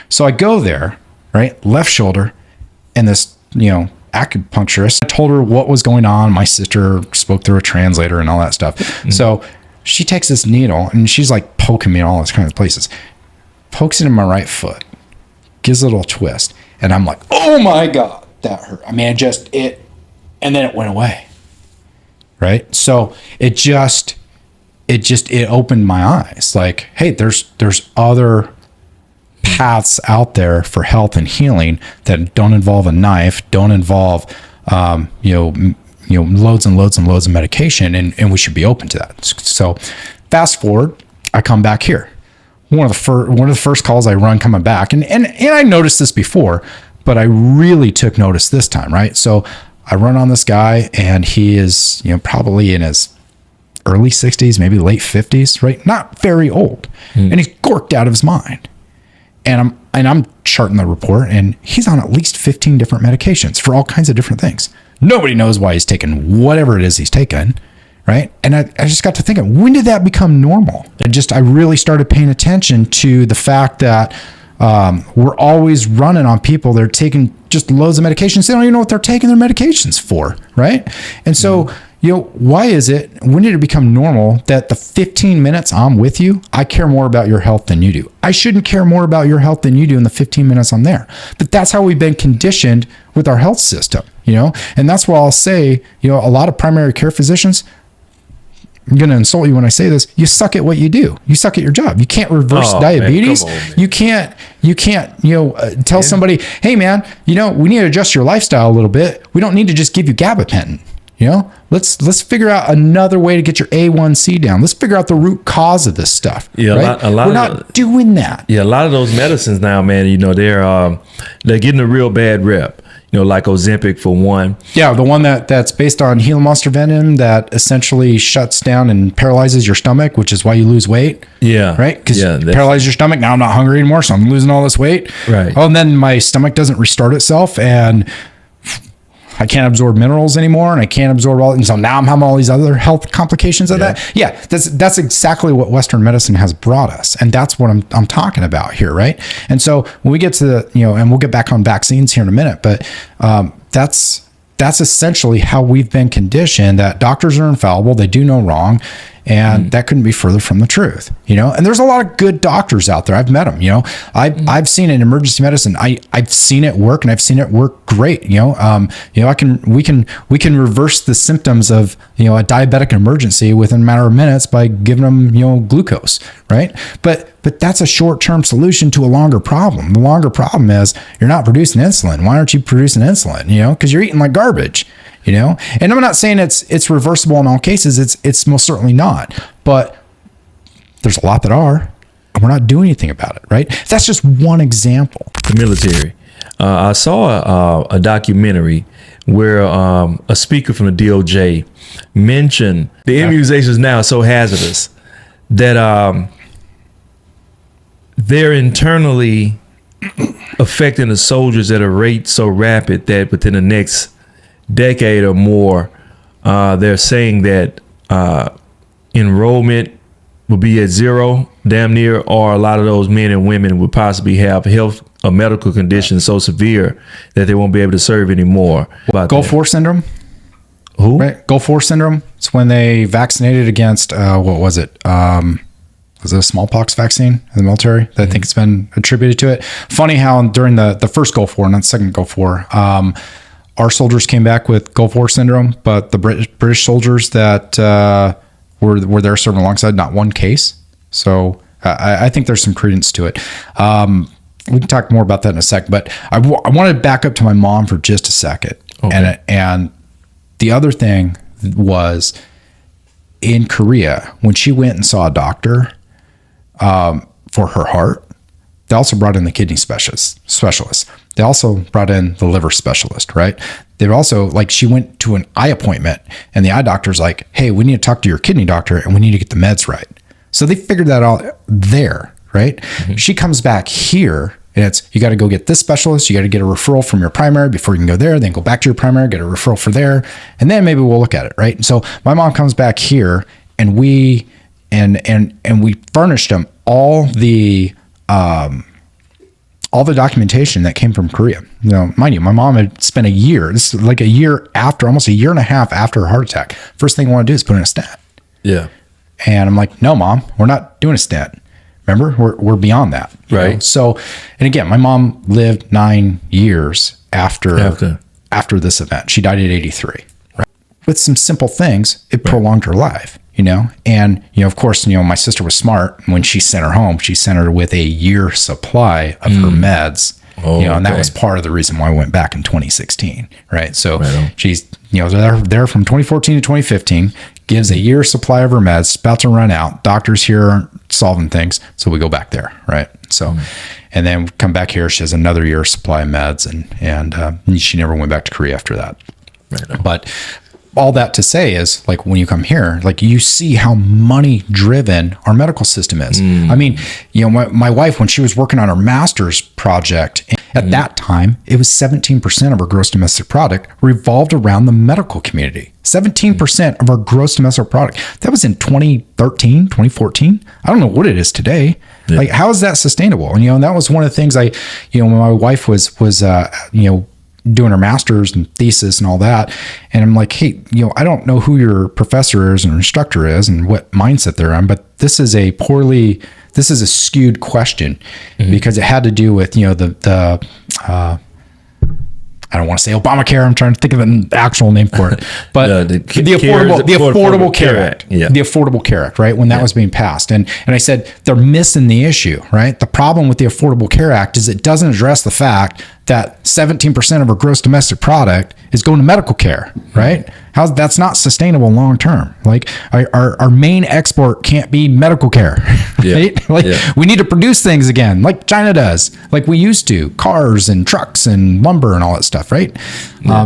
So I go there, right, left shoulder, and this, acupuncturist, I told her what was going on. My sister spoke through a translator and all that stuff. So she takes this needle, and she's like poking me in all these kinds of places, pokes it in my right foot, gives it a little twist. And I'm like, oh my God, that hurt. I mean, and then it went away. Right. So it opened my eyes. Like, hey, there's other paths out there for health and healing that don't involve a knife, don't involve, loads and loads and loads of medication, and we should be open to that. So fast forward, I come back here. One of the first calls I run coming back, and I noticed this before, but I really took notice this time, right? So I run on this guy, and he is, probably in his early 60s, maybe late 50s, right? Not very old. And he's gorked out of his mind. And I'm chart in the report, and he's on at least 15 different medications for all kinds of different things. Nobody knows why he's taking whatever it is he's taking, right? And I just got to thinking, when did that become normal? I really started paying attention to the fact that we're always running on people that are taking just loads of medications. They don't even know what they're taking their medications for, right? And so, why is it, when did it become normal that the 15 minutes I'm with you, I care more about your health than you do? I shouldn't care more about your health than you do in the 15 minutes I'm there. But that's how we've been conditioned with our health system, and that's why I'll say, a lot of primary care physicians, I'm going to insult you when I say this, you suck at what you do. You suck at your job. You can't reverse diabetes. Man, on, you can't, tell somebody, hey man, we need to adjust your lifestyle a little bit. We don't need to just give you gabapentin. Let's figure out another way to get your A1C down. Let's figure out the root cause of this stuff. Yeah, right? We're not doing that. Yeah, a lot of those medicines now, man, they're getting a real bad rep. Like Ozempic for one. Yeah, the one that's based on Gila monster venom that essentially shuts down and paralyzes your stomach, which is why you lose weight. Yeah. Right? Because paralyze your stomach. Now I'm not hungry anymore, so I'm losing all this weight. Right. Oh, and then my stomach doesn't restart itself, and I can't absorb minerals anymore, and I can't absorb all. And so now I'm having all these other health complications of that. Yeah, that's exactly what Western medicine has brought us, and that's what I'm talking about here, right? And so when we get to the, and we'll get back on vaccines here in a minute, but that's essentially how we've been conditioned, that doctors are infallible, they do no wrong. And that couldn't be further from the truth, and there's a lot of good doctors out there. I've met them, I've seen it in emergency medicine. I've seen it work, and I've seen it work great. We can reverse the symptoms of, a diabetic emergency within a matter of minutes by giving them, glucose, right? But that's a short-term solution to a longer problem. The longer problem is you're not producing insulin. Why aren't you producing insulin? Because you're eating like garbage. And I'm not saying it's reversible in all cases. It's most certainly not, but there's a lot that are, and we're not doing anything about it, right? That's just one example. The military. I saw a documentary where a speaker from the DOJ mentioned the immunizations now are so hazardous that they're internally affecting the soldiers at a rate so rapid that within the next decade or more, they're saying that enrollment will be at zero, damn near, or a lot of those men and women would possibly have health or medical conditions so severe that they won't be able to serve anymore. Gulf War syndrome. Who? Right. Gulf War syndrome. It's when they vaccinated against what was it? Was it a smallpox vaccine in the military? I think it's been attributed to it. Funny how during the first Gulf War, not the second Gulf War, our soldiers came back with Gulf War syndrome, but the British soldiers that were there serving alongside, not one case. So I think there's some credence to it. We can talk more about that in a sec, but I wanted to back up to my mom for just a second. Okay. And the other thing was in Korea, when she went and saw a doctor for her heart, they also brought in the kidney specialist. They also brought in the liver specialist, right? They've also, she went to an eye appointment, and the eye doctor's like, hey, we need to talk to your kidney doctor, and we need to get the meds right. So they figured that out there, right? Mm-hmm. She comes back here, and it's, you got to go get this specialist. You got to get a referral from your primary before you can go there. Then go back to your primary, get a referral for there, and then maybe we'll look at it, right? And so my mom comes back here, and we furnished them all the documentation that came from Korea. Mind you, my mom had spent a year, this is like a year after, almost a year and a half after her heart attack. First thing I want to do is put in a stent. Yeah. And I'm like, no, Mom, we're not doing a stent. Remember, we're beyond that. Right. So, and again, my mom lived 9 years after this event. She died at 83. Right. With some simple things, it prolonged her life. And, of course, my sister was smart. When she sent her home, she sent her with a year supply of her meds, and that was part of the reason why I went back in 2016. Right. So she's, there from 2014 to 2015, gives a year supply of her meds, about to run out. Doctors here aren't solving things. So we go back there. Right. So, and then come back here. She has another year supply of meds, and she never went back to Korea after that. Right. But all that to say is, like, when you come here, like, you see how money driven our medical system is. I mean, you know, my wife, when she was working on her master's project, at that time, it was 17% of her gross domestic product revolved around the medical community. 17% of our gross domestic product. That was in 2013, 2014. I don't know what it is today. Yeah. Like, how is that sustainable? And, you know, and that was one of the things when my wife was you know, doing her master's and thesis and all that. And I'm like, hey, you know, I don't know who your professor is and instructor is and what mindset they're on, but this is a skewed question because it had to do with, you know, I don't want to say Obamacare. I'm trying to think of an actual name for it, but the Affordable Care Act, the Affordable Care Act, right? When that was being passed. And I said, they're missing the issue, right? The problem with the Affordable Care Act is it doesn't address the fact that 17% of our gross domestic product is going to medical care, right? That's not sustainable long term. Like, our main export can't be medical care, right? We need to produce things again, like China does, like we used to, cars and trucks and lumber and all that stuff, right?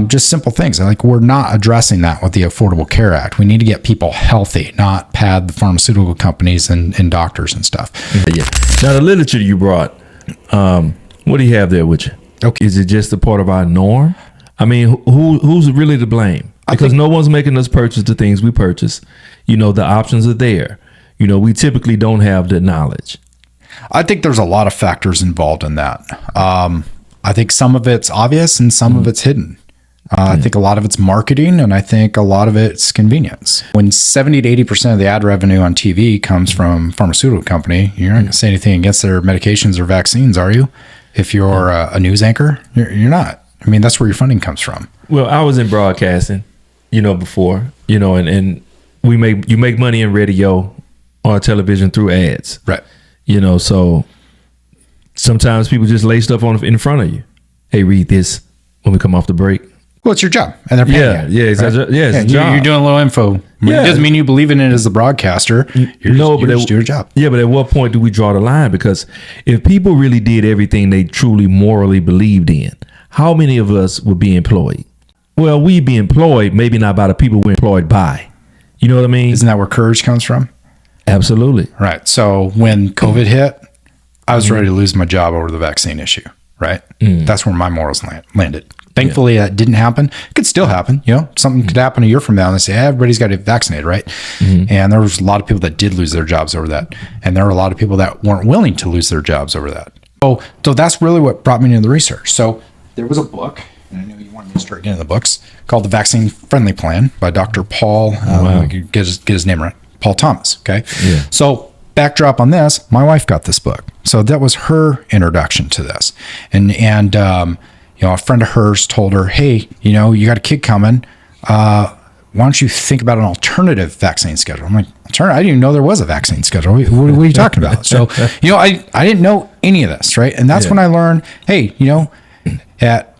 Just simple things. Like, we're not addressing that with the Affordable Care Act. We need to get people healthy, not pad the pharmaceutical companies and doctors and stuff. Now, the literature you brought, what do you have there with you? Okay. Is it just a part of our norm? I mean, who's really to blame? Because no one's making us purchase the things we purchase. You know, the options are there. You know, we typically don't have the knowledge. I think there's a lot of factors involved in that. I think some of it's obvious and some of it's hidden. I think a lot of it's marketing, and I think a lot of it's convenience. When 70 to 80% of the ad revenue on TV comes from pharmaceutical company, you're not going to say anything against their medications or vaccines, are you? If you're a news anchor, you're not. I mean, that's where your funding comes from. Well, I was in broadcasting, you know, before, you know, and you make money in radio or television through ads. Right. You know, so sometimes people just lay stuff in front of you. Hey, read this when we come off the break. Well, it's your job, and they're paying you. Yeah, exactly. Right? Yeah, it's a job. You're doing a little info. Yeah. It doesn't mean you believe in it as the broadcaster. You're just doing your job. Yeah, but at what point do we draw the line? Because if people really did everything they truly morally believed in, how many of us would be employed? Well, we'd be employed, maybe not by the people we're employed by. You know what I mean? Isn't that where courage comes from? Absolutely. Right. So when COVID hit, I was ready to lose my job over the vaccine issue. Right. That's where my morals landed. Thankfully, that didn't happen. It could still happen. You know, something could happen a year from now and they say, hey, everybody's got to get vaccinated, right? And there was a lot of people that did lose their jobs over that. And there were a lot of people that weren't willing to lose their jobs over that. So that's really what brought me into the research. So there was a book, and I know you wanted me to start getting the books, called The Vaccine Friendly Plan by Dr. Paul, I could get his name right, Paul Thomas, okay? Yeah. So backdrop on this, my wife got this book. So that was her introduction to this. And you know, a friend of hers told her, hey, you know, you got a kid coming. Why don't you think about an alternative vaccine schedule? I'm like, alternative? I didn't even know there was a vaccine schedule. What are you talking about? So, you know, I didn't know any of this, right? And that's when I learned, hey, you know, at,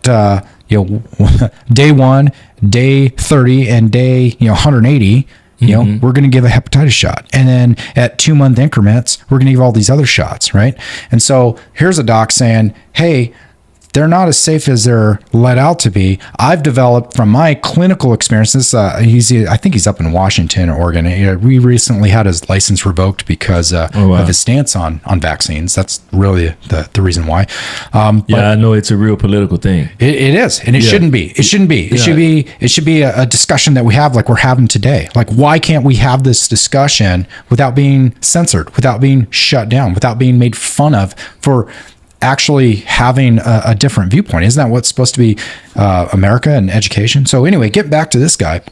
you know, day 1, day 30, and day, you know, 180, you know, we're going to give a hepatitis shot. And then at 2-month increments, we're going to give all these other shots, right? And so here's a doc saying, hey, they're not as safe as they're let out to be. I've developed from my clinical experiences. I think he's up in Washington or Oregon. We recently had his license revoked because of his stance on vaccines. That's really the reason why. I know it's a real political thing. It is, and it shouldn't be. It shouldn't be. It should be a discussion that we have like we're having today. Like, why can't we have this discussion without being censored, without being shut down, without being made fun of for actually having a different viewpoint? Isn't that what's supposed to be America and education? So anyway, get back to this guy.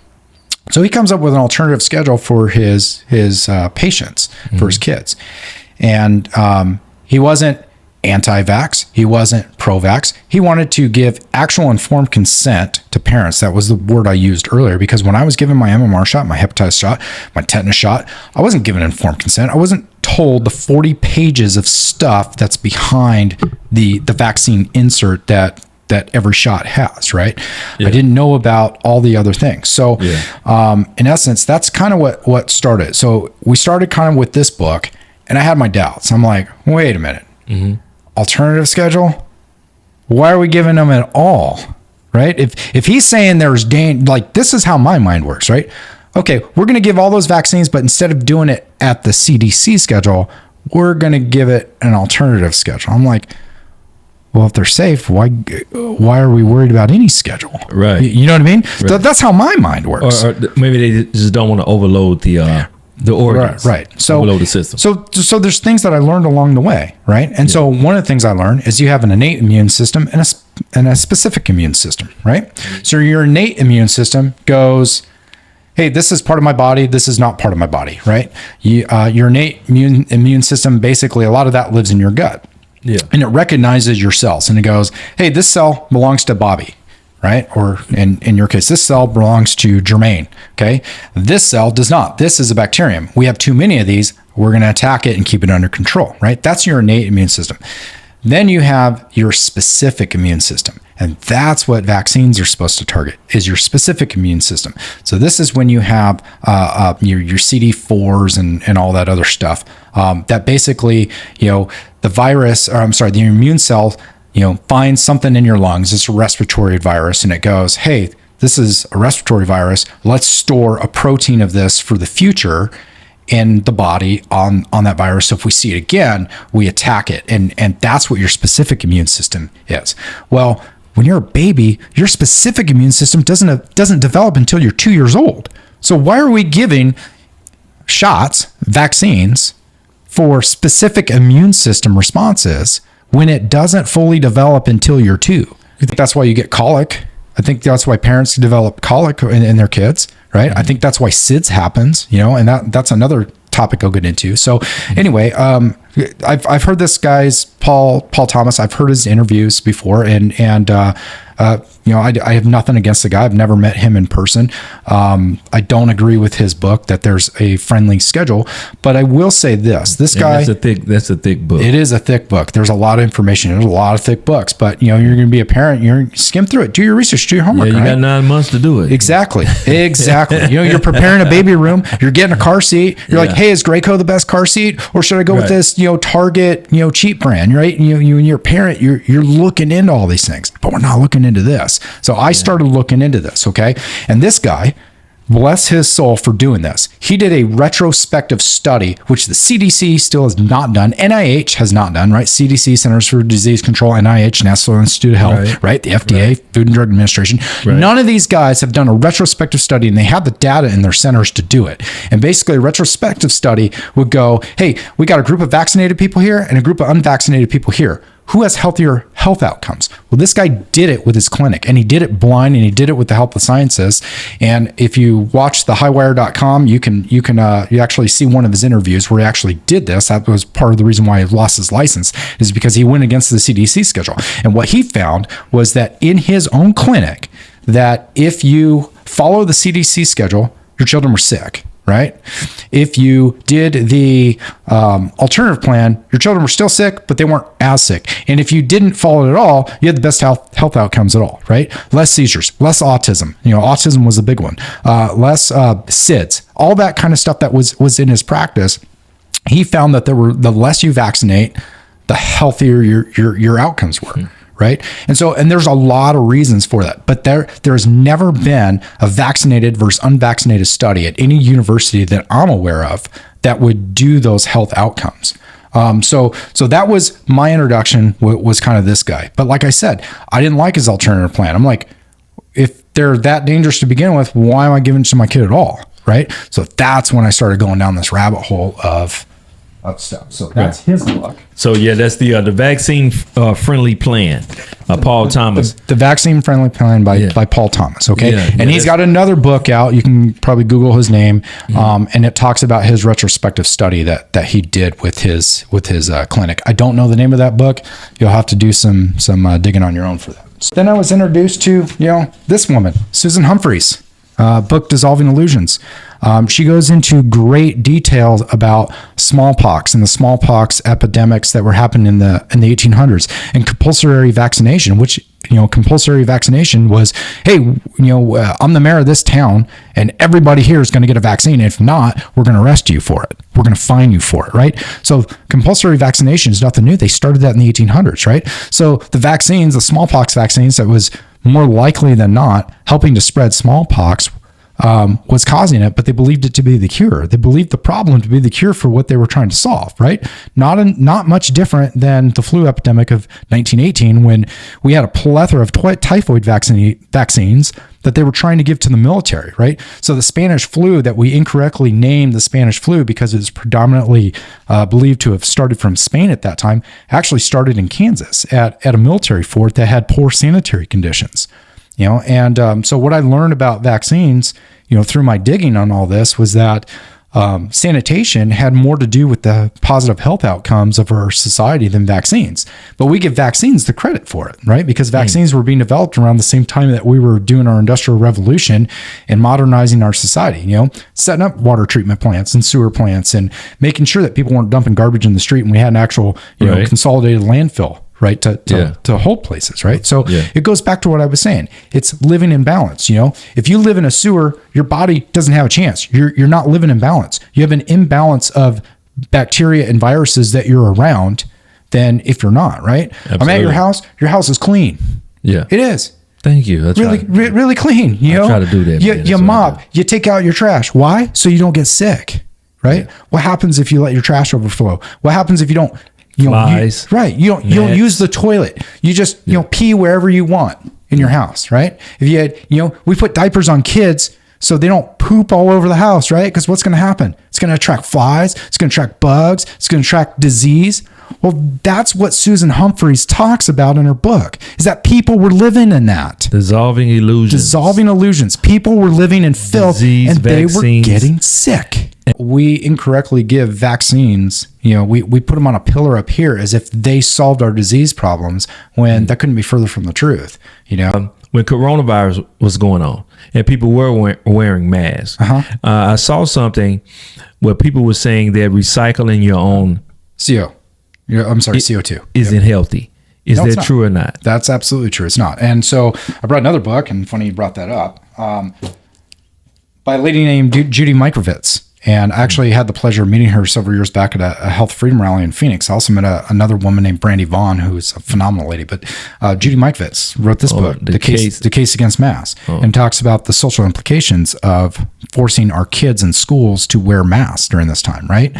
So he comes up with an alternative schedule for his patients, for his kids. And he wasn't anti-vax. He wasn't pro-vax. He wanted to give actual informed consent to parents. That was the word I used earlier, because when I was given my MMR shot, my hepatitis shot, my tetanus shot, I wasn't given informed consent. I wasn't told the 40 pages of stuff that's behind the vaccine insert that every shot has, right? I didn't know about all the other things. So in essence, that's kind of what started. So we started kind of with this book, and I had my doubts. I'm like, wait a minute. Alternative schedule? Why are we giving them at all? right? If he's saying there's like, this is how my mind works, right? Okay, we're going to give all those vaccines, but instead of doing it at the CDC schedule, we're going to give it an alternative schedule. I'm like, well, if they're safe, why are we worried about any schedule? Right. You know what I mean? Right. That's how my mind works. Or maybe they just don't want to overload the organs. Right. So overload the system. So there's things that I learned along the way, right? And so one of the things I learned is you have an innate immune system and a specific immune system, right? So your innate immune system goes, hey, this is part of my body. This is not part of my body, right? Your innate immune system, basically, a lot of that lives in your gut. Yeah. And it recognizes your cells and it goes, hey, this cell belongs to Bobby, right? Or in your case, this cell belongs to Jermaine, okay? This cell does not. This is a bacterium. We have too many of these. We're going to attack it and keep it under control, right? That's your innate immune system. Then you have your specific immune system. And that's what vaccines are supposed to target, is your specific immune system. So this is when you have your CD4s and all that other stuff that basically, the virus, or I'm sorry, the immune cell, finds something in your lungs. It's a respiratory virus, and it goes, hey, this is a respiratory virus. Let's store a protein of this for the future in the body on that virus. So if we see it again, we attack it. And that's what your specific immune system is. Well, when you're a baby, your specific immune system doesn't develop until you're 2 years old. So why are we giving shots, vaccines, for specific immune system responses when it doesn't fully develop until you're 2? I think that's why you get colic. I think that's why parents develop colic in their kids, right? Mm-hmm. I think that's why SIDS happens, and that's another topic I'll get into. So anyway, I've heard this guy's Paul Thomas. I've heard his interviews before, and I have nothing against the guy. I've never met him in person. I don't agree with his book that there's a friendly schedule, but I will say this: this guy, that's a thick book. It is a thick book. There's a lot of information. There's a lot of thick books, but you're going to be a parent. You're skim through it, do your research, do your homework. Yeah, you got 9 months to do it. Exactly. You're preparing a baby room. You're getting a car seat. You're like, hey, is Graco the best car seat, or should I go with this, Target, cheap brand, right? You and your parent, you're looking into all these things, but we're not looking into this. So I started looking into this, okay? And this guy, bless his soul for doing this. He did a retrospective study, which the CDC still has not done. NIH has not done, right? CDC, Centers for Disease Control, NIH, National Institute of Health, right? The FDA, Food and Drug Administration. Right. None of these guys have done a retrospective study, and they have the data in their centers to do it. And basically, a retrospective study would go, hey, we got a group of vaccinated people here and a group of unvaccinated people here. Who has healthier health outcomes? Well, this guy did it with his clinic, and he did it blind, and he did it with the help of scientists. And if you watch the highwire.com, you actually see one of his interviews where he actually did this. That was part of the reason why he lost his license, is because he went against the CDC schedule. And what he found was that in his own clinic, that if you follow the CDC schedule, your children were sick. Right? If you did the alternative plan, your children were still sick, but they weren't as sick. And if you didn't follow it at all, you had the best health outcomes at all, right? Less seizures, less autism. Autism was a big one. Less SIDS, all that kind of stuff that was in his practice. He found that the less you vaccinate, the healthier your outcomes were. Mm-hmm. Right. And there's a lot of reasons for that, but there's never been a vaccinated versus unvaccinated study at any university that I'm aware of that would do those health outcomes. So that was my introduction, was kind of this guy. But like I said, I didn't like his alternative plan. I'm like, if they're that dangerous to begin with, why am I giving it to my kid at all? Right. So that's when I started going down this rabbit hole of stuff. So that's his book. So that's the vaccine friendly plan, Paul Thomas. The vaccine friendly plan by Paul Thomas. Okay, and he's got another book out. You can probably Google his name, and it talks about his retrospective study that he did with his clinic. I don't know the name of that book. You'll have to do some digging on your own for that. So then I was introduced to this woman, Susan Humphreys. Book Dissolving Illusions. She goes into great details about smallpox and the smallpox epidemics that were happening in the 1800s, and compulsory vaccination, which compulsory vaccination was, hey, I'm the mayor of this town and everybody here is going to get a vaccine. If not, we're going to arrest you for it. We're going to fine you for it, right? So compulsory vaccination is nothing new. They started that in the 1800s, right? So the vaccines, the smallpox vaccines, that was more likely than not, helping to spread smallpox was causing it, but they believed it to be the cure. They believed the problem to be the cure for what they were trying to solve, right? Not much different than the flu epidemic of 1918, when we had a plethora of typhoid vaccines that they were trying to give to the military, right? So the Spanish flu that we incorrectly named the Spanish flu because it was predominantly believed to have started from Spain at that time, actually started in Kansas at a military fort that had poor sanitary conditions. And so what I learned about vaccines, through my digging on all this, was that sanitation had more to do with the positive health outcomes of our society than vaccines. But we give vaccines the credit for it, right? Because vaccines were being developed around the same time that we were doing our industrial revolution and modernizing our society, setting up water treatment plants and sewer plants and making sure that people weren't dumping garbage in the street, and we had an actual, consolidated landfill, right, to hold places, right? So it goes back to what I was saying. It's living in balance. If you live in a sewer, your body doesn't have a chance. You're not living in balance. You have an imbalance of bacteria and viruses that you're around than if you're not, right? Absolutely. I'm at your house. Your house is clean. Yeah, it is. Thank you. That's really clean. I try to do that. You mop. You take out your trash. Why? So you don't get sick, right? Yeah. What happens if you let your trash overflow? What happens if you don't? Flies. You don't use the toilet. You just pee wherever you want in your house, right? If you had, we put diapers on kids so they don't poop all over the house, right? Because what's going to happen? It's going to attract flies. It's going to attract bugs. It's going to attract disease. Well, that's what Susan Humphreys talks about in her book, is that people were living in that. Dissolving illusions. People were living in filth, and they were getting sick. We incorrectly give vaccines, we put them on a pillar up here as if they solved our disease problems, when that couldn't be further from the truth. When coronavirus was going on and people were wearing masks, I saw something where people were saying that recycling your own CO2 isn't healthy. Is that true or not? That's absolutely true. It's not. And so I brought another book, and funny you brought that up, by a lady named Judy Mikovits. And I actually had the pleasure of meeting her several years back at a health freedom rally in Phoenix. I also met another woman named Brandy Vaughn, who's a phenomenal lady. But Judy Mikovits wrote this book, The Case Against Masks, and talks about the social implications of forcing our kids in schools to wear masks during this time, right?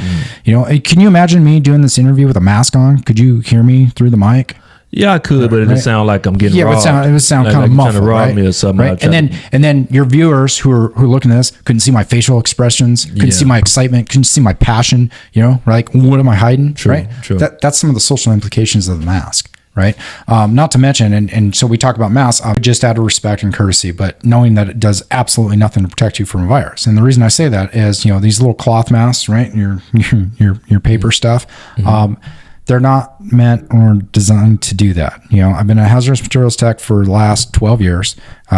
Can you imagine me doing this interview with a mask on? Could you hear me through the mic? Yeah, I could, but it would sound like I'm getting robbed. It would sound kind of muffled, rob right? Me or something. Right? And then your viewers who are looking at this couldn't see my facial expressions, couldn't see my excitement, couldn't see my passion. Like, what am I hiding? True, right? True. That's some of the social implications of the mask, right? Not to mention, and so we talk about masks just out of respect and courtesy, but knowing that it does absolutely nothing to protect you from a virus. And the reason I say that is, these little cloth masks, right? Your paper stuff. They're not meant or designed to do that. I've been a hazardous materials tech for the last 12 years,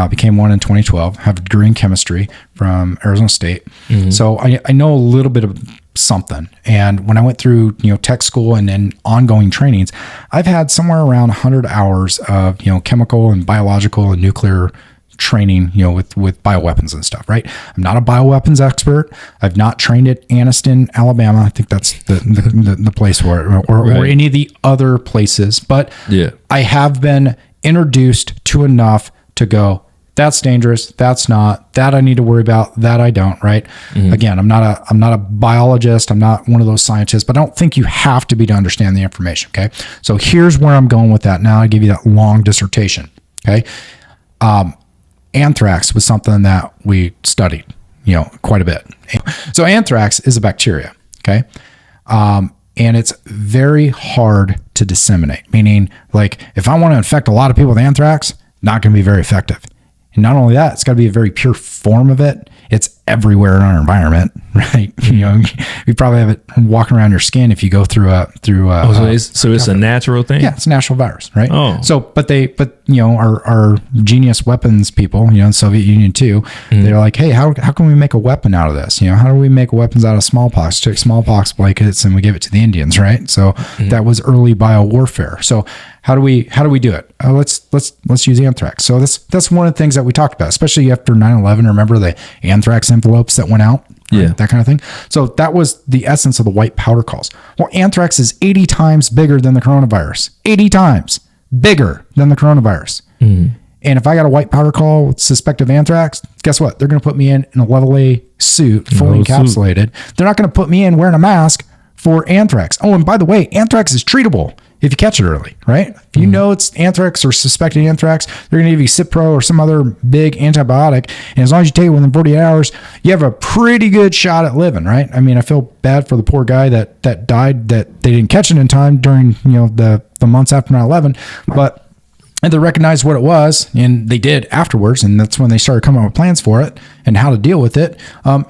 became one in 2012, have a degree in chemistry from Arizona State. So I know a little bit of something. And when I went through, tech school and then ongoing trainings, I've had somewhere around 100 hours of, chemical and biological and nuclear training, with bioweapons and stuff, right? I'm not a bioweapons expert. I've not trained at Anniston, Alabama. I think that's the place for it, or any of the other places. But I have been introduced to enough to go, that's dangerous. That's not. That I need to worry about. That I don't. Right. Again, I'm not a biologist. I'm not one of those scientists. But I don't think you have to be to understand the information. Okay. So here's where I'm going with that. Now I give you that long dissertation. Okay. Anthrax was something that we studied, quite a bit. So anthrax is a bacteria. Okay. And it's very hard to disseminate, meaning, like, if I want to infect a lot of people with anthrax, not going to be very effective. And not only that, it's got to be a very pure form of it. It's everywhere in our environment, right? You probably have it walking around your skin if you go through so it's a natural thing. Yeah, it's a natural virus, right? Oh, so but our genius weapons people, in the Soviet Union too, they're like, hey, how can we make a weapon out of this? How do we make weapons out of smallpox? Take smallpox blankets and we give it to the Indians, right? So that was early biowarfare. So how do we do it? Let's use anthrax. So that's one of the things that we talked about, especially after 9/11. Remember the anthrax envelopes that went out? Right? That kind of thing. So that was the essence of the white powder calls. Well, anthrax is 80 times bigger than the coronavirus. 80 times bigger than the coronavirus. And if I got a white powder call with suspected anthrax, guess what? They're going to put me in a level A suit, fully encapsulated. They're not going to put me in wearing a mask for anthrax. Oh, and by the way, anthrax is treatable if you catch it early, right? If you know it's anthrax or suspected anthrax, they're going to give you Cipro or some other big antibiotic. And as long as you take it within 48 hours, you have a pretty good shot at living, right? I mean, I feel bad for the poor guy that died, that they didn't catch it in time during, the months after 9/11, but they recognized what it was, and they did afterwards. And that's when they started coming up with plans for it and how to deal with it.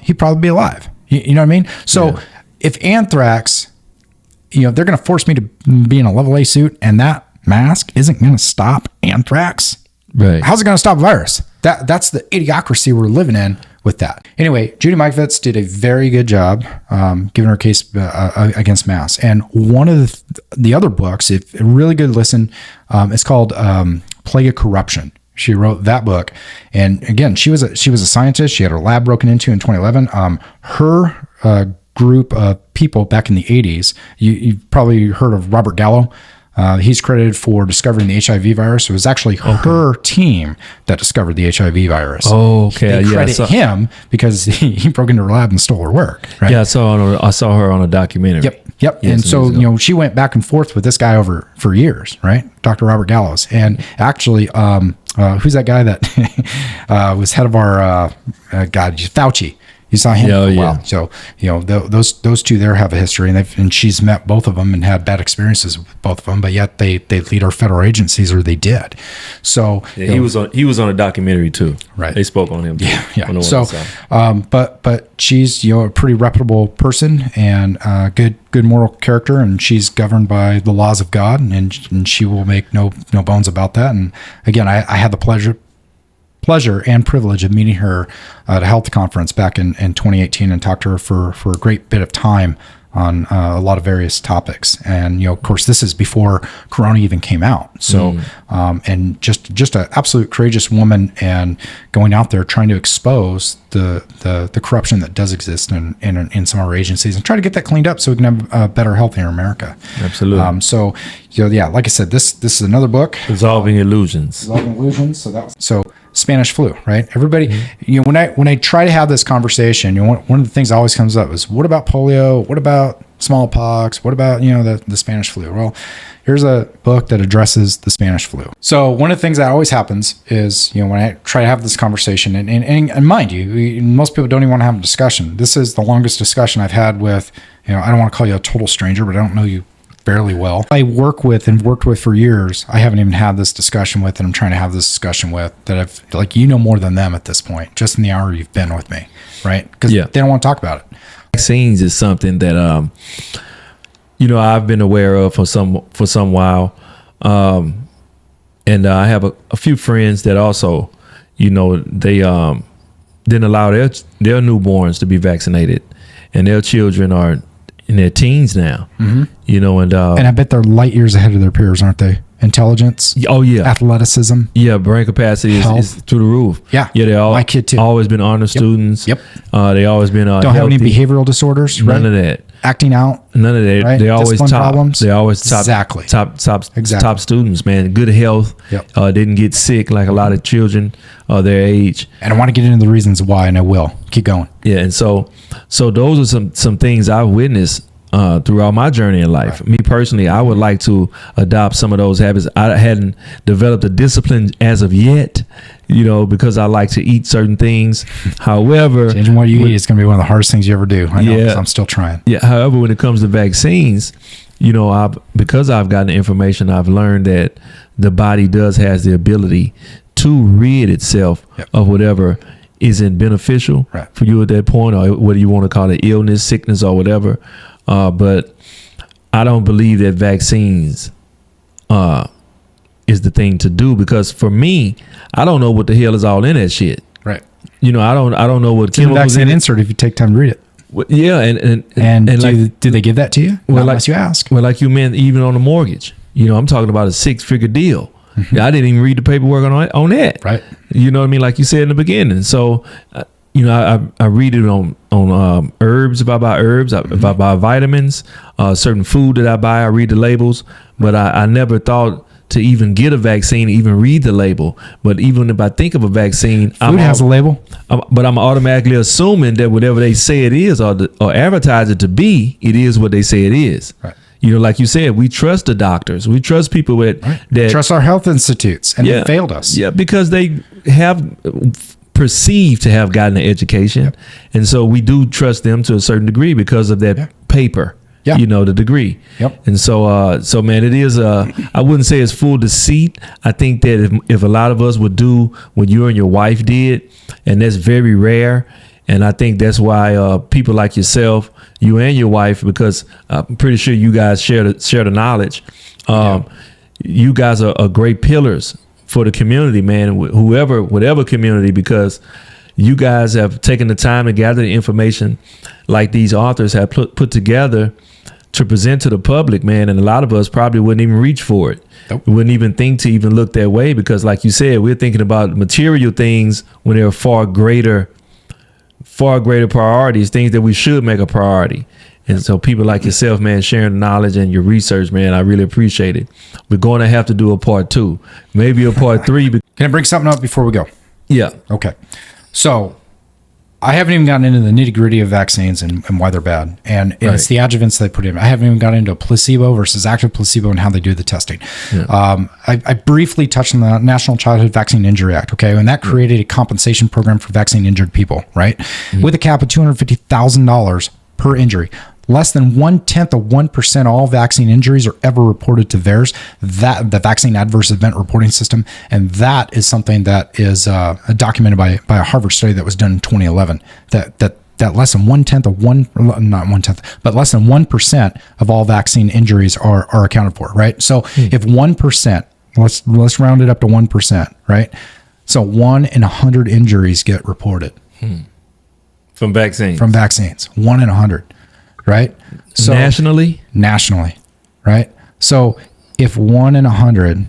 He'd probably be alive. You know what I mean? So if anthrax, they're going to force me to be in a level A suit, and that mask isn't going to stop anthrax. Right. How's it going to stop a virus? That's the idiocracy we're living in with that. Anyway, Judy Mikovits did a very good job giving her case against masks. And one of the other books, if a really good listen, it's called Plague of Corruption. She wrote that book, and again, she was a scientist. She had her lab broken into in 2011. Her group of people back in the 80s, you've probably heard of Robert Gallo. He's credited for discovering the HIV virus. It was actually her team that discovered the HIV virus. Oh, okay. They credit him because he broke into her lab and stole her work. Right? Yeah, I saw her on a documentary. Yep. Yes, and so, she went back and forth with this guy for years, right? Dr. Robert Gallows. And actually, who's that guy that was head of our, Fauci? You saw him for a while. So, those two there have a history, and she's met both of them and had bad experiences with both of them, but yet they lead our federal agencies, or they did. So he was on a documentary too. Right. They spoke on him. Yeah. So, but she's, a pretty reputable person and good moral character, and she's governed by the laws of God, and she will make no bones about that. And again, I had the pleasure and privilege of meeting her at a health conference back in 2018, and talked to her for a great bit of time on a lot of various topics. And, of course, this is before Corona even came out. So, and just an absolute courageous woman, and going out there trying to expose the corruption that does exist in some of our agencies, and try to get that cleaned up so we can have better health here in America. Absolutely. So, like I said, this is another book. Dissolving Illusions. So Spanish flu, right? Everybody, when I try to have this conversation, one of the things that always comes up is, what about polio? What about smallpox? What about, the Spanish flu? Well, here's a book that addresses the Spanish flu. So one of the things that always happens is, when I try to have this conversation, and mind you, most people don't even want to have a discussion. This is the longest discussion I've had with, I don't want to call you a total stranger, but I don't know you fairly well. I work with and worked with for years. I haven't even had this discussion with, and I'm trying to have this discussion with, that I've, more than them at this point, just in the hour you've been with me, right? Because they don't want to talk about it. Vaccines is something that, I've been aware of for some while. And I have a few friends that also, they didn't allow their newborns to be vaccinated, and their children are in their teens now. And I bet they're light years ahead of their peers, aren't they? Intelligence. Oh yeah. Athleticism. Yeah, brain capacity is through the roof. Yeah. Yeah, my kid too. Always been honor students. Yep. They always been don't have any behavioral disorders. None of that. Acting out. None of that. Right? They always Discipline top. Problems. They always top. Exactly. Top students, man. Good health. Yep. Didn't get sick like a lot of children their age. And I want to get into the reasons why, and I will. Keep going. Yeah, and so those are some things I've witnessed throughout my journey in life. Right. Me personally, I would like to adopt some of those habits. I hadn't developed a discipline as of yet, because I like to eat certain things. However, changing what you eat is going to be one of the hardest things you ever do. I know, 'cause I'm still trying. Yeah. However, when it comes to vaccines, because I've gotten information, I've learned that the body has the ability to rid itself of whatever isn't beneficial for you at that point, or whether you want to call it illness, sickness, or whatever. But I don't believe that vaccines is the thing to do, because for me, I don't know what the hell is all in that shit. Right. I don't know what chemicals vaccine in insert if you take time to read it. Yeah, and do they give that to you? Well, unless you ask. Well, like you meant, even on the mortgage. I'm talking about a 6-figure deal. Mm-hmm. I didn't even read the paperwork on that. Right. You know what I mean? Like you said in the beginning. So, I read it on herbs. If I buy herbs, if I buy vitamins, certain food that I buy, I read the labels. But I never thought to even get a vaccine, even read the label. But even if I think of a vaccine, Food has a label. But I'm automatically assuming that whatever they say it is or advertise it to be, it is what they say it is. Right. You know, like you said, we trust the doctors. We trust people that Trust our health institutes, and they failed us. Yeah, because they have perceived to have gotten an education. And so we do trust them to a certain degree because of that paper. Yeah. You know, the degree. Yep. And so, man, it is, I wouldn't say it's full deceit. I think that if a lot of us would do what you and your wife did, and that's very rare. And I think that's why people like yourself, you and your wife, because I'm pretty sure you guys share the knowledge. You guys are great pillars for the community, man, whatever community, because you guys have taken the time to gather the information like these authors have put together to present to the public, man. And a lot of us probably wouldn't even reach for it. Nope. We wouldn't even think to even look that way because, like you said, we're thinking about material things when there are far greater priorities, things that we should make a priority. And so people like yourself, man, sharing the knowledge and your research, man, I really appreciate it. We're going to have to do a part 2, maybe a part 3. Can I bring something up before we go? Yeah. Okay. So I haven't even gotten into the nitty gritty of vaccines and why they're bad. And it's the adjuvants they put in. I haven't even gotten into placebo versus active placebo and how they do the testing. Yeah. I briefly touched on the National Childhood Vaccine Injury Act. Okay. And that created a compensation program for vaccine injured people, right? Mm-hmm. With a cap of $250,000 per injury. Less than 0.1% of all vaccine injuries are ever reported to VAERS, the Vaccine Adverse Event Reporting System, and that is something that is documented by a Harvard study that was done in 2011. That less than less than 1% of all vaccine injuries are accounted for, right? So if 1%, let's round it up to 1%, right? So 1 in 100 injuries get reported from vaccines. 1 in 100. Right. So nationally, right. So if 1 in 100,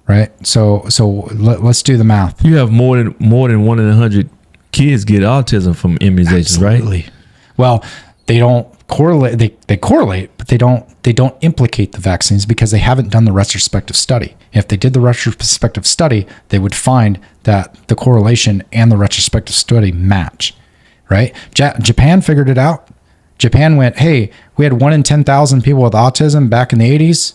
right. So let's do the math. You have more than 1 in 100 kids get autism from immunizations, Absolutely. Right? Well, they don't correlate. They correlate, but they don't implicate the vaccines because they haven't done the retrospective study. If they did the retrospective study, they would find that the correlation and the retrospective study match. Right. Japan figured it out. Japan went, hey, we had 1 in 10,000 people with autism back in the 80s.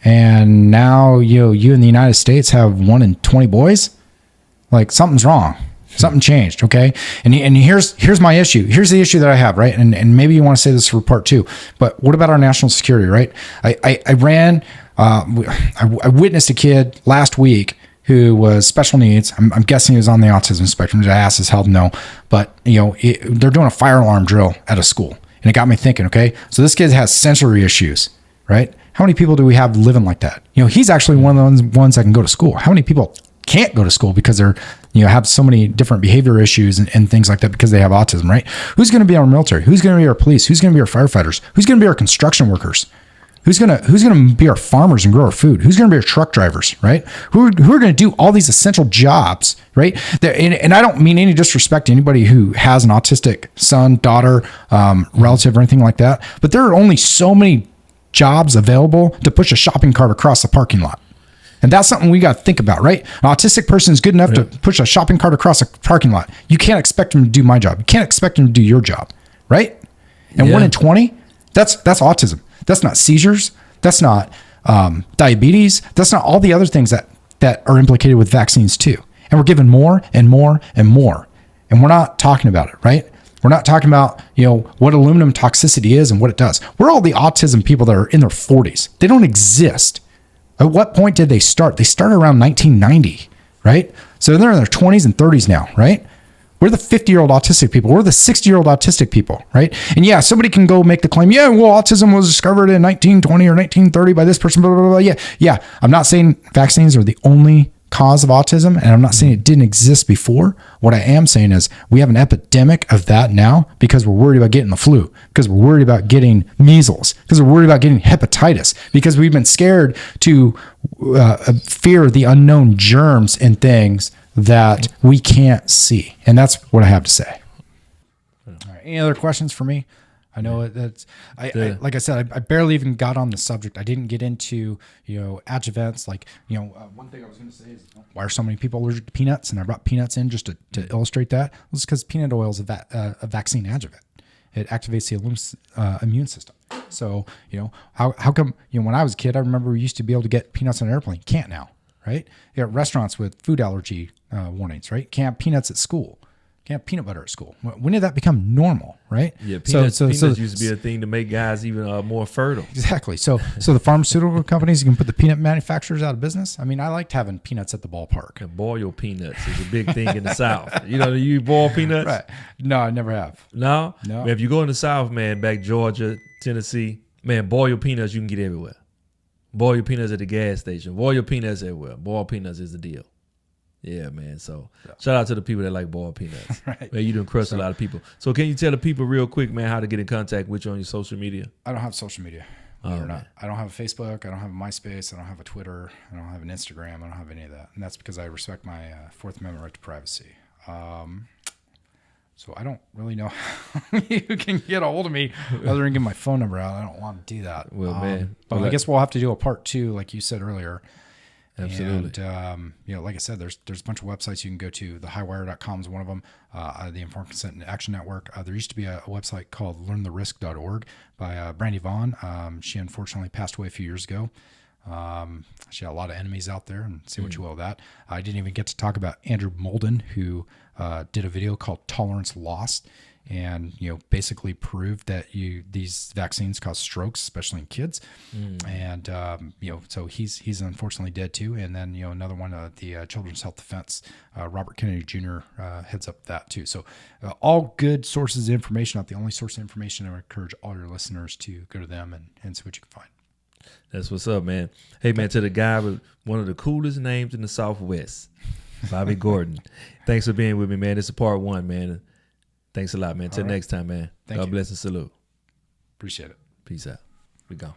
And now, you in the United States have 1 in 20 boys. Like something's wrong. Something changed. Okay. And here's my issue. Here's the issue that I have. Right. And maybe you want to say this for part 2, but what about our national security? Right. I witnessed a kid last week who was special needs. I'm guessing he was on the autism spectrum. I asked his help. No, but they're doing a fire alarm drill at a school. And it got me thinking, okay, so this kid has sensory issues, right? How many people do we have living like that? He's actually one of the ones that can go to school. How many people can't go to school because they're, have so many different behavior issues and things like that because they have autism, right? Who's going to be our military? Who's going to be our police? Who's going to be our firefighters? Who's going to be our construction workers? Who's gonna be our farmers and grow our food? Who's gonna be our truck drivers, right? Who are gonna do all these essential jobs, right? And I don't mean any disrespect to anybody who has an autistic son, daughter, relative, or anything like that. But there are only so many jobs available to push a shopping cart across the parking lot. And that's something we got to think about, right? An autistic person is good enough to push a shopping cart across a parking lot. You can't expect them to do my job. You can't expect them to do your job, right? And 1 in 20, that's autism. That's not seizures. That's not diabetes. That's not all the other things that are implicated with vaccines too. And we're given more and more and more. And we're not talking about it, right? We're not talking about, what aluminum toxicity is and what it does. We're all the autism people that are in their 40s. They don't exist. At what point did they start? They started around 1990, right? So they're in their 20s and 30s now, right? We're the 50-year-old autistic people. We're the 60-year-old autistic people, right? And yeah, somebody can go make the claim, autism was discovered in 1920 or 1930 by this person, blah, blah, blah. Yeah. I'm not saying vaccines are the only cause of autism, and I'm not saying it didn't exist before. What I am saying is we have an epidemic of that now because we're worried about getting the flu, because we're worried about getting measles, because we're worried about getting hepatitis, because we've been scared to fear the unknown germs and things that we can't see. And that's what I have to say. All right, any other questions for me? I know that's. I like I said, I barely even got on the subject. I didn't get into adjuvants. Like one thing I was going to say is why are so many people allergic to peanuts? And I brought peanuts in just to illustrate that. It was because peanut oil is a vaccine adjuvant. It activates the immune system. So how come when I was a kid, I remember we used to be able to get peanuts on an airplane. Can't now, right? You got restaurants with food allergy warnings, right? Can't have peanuts at school. Can't have peanut butter at school. When did that become normal, right? Yeah, peanuts used to be a thing to make guys even more fertile. Exactly. So the pharmaceutical companies can put the peanut manufacturers out of business. I mean, I liked having peanuts at the ballpark. And boil peanuts is a big thing in the South. You boil peanuts? Right. No, I never have. No? No. Man, if you go in the South, man, back Georgia, Tennessee, man, boil your peanuts, you can get everywhere. Boil your peanuts at the gas station. Boil your peanuts everywhere. Boiled peanuts is the deal. Yeah, man. So shout out to the people that like boiled peanuts. Right. Man, you done crushed a lot of people. So can you tell the people real quick, man, how to get in contact with you on your social media? I don't have social media. I don't have a Facebook. I don't have a MySpace. I don't have a Twitter. I don't have an Instagram. I don't have any of that. And that's because I respect my Fourth Amendment right to privacy. So I don't really know how you can get a hold of me other than give my phone number out. I don't want to do that. Well, man. But I guess we'll have to do a part 2, like you said earlier. Absolutely. And, like I said, there's a bunch of websites you can go to. TheHighWire.com is one of them. The Informed Consent and Action Network. There used to be a website called LearnTheRisk.org by Brandy Vaughn. She unfortunately passed away a few years ago. She had a lot of enemies out there, and say what you will of that. I didn't even get to talk about Andrew Molden, who did a video called Tolerance Lost, and basically proved that these vaccines cause strokes, especially in kids. And so he's unfortunately dead too. And then another one, the Children's Health Defense, Robert Kennedy Jr. Heads up that too. So all good sources of information. Not the only source of information. I would encourage all your listeners to go to them and see what you can find. That's what's up, man. Hey, man, to the guy with one of the coolest names in the Southwest, Bobby Gordan. Thanks for being with me, man. This is part 1, man. Thanks a lot, man. Till next time, man. God bless and salute. Appreciate it. Peace out. We gone.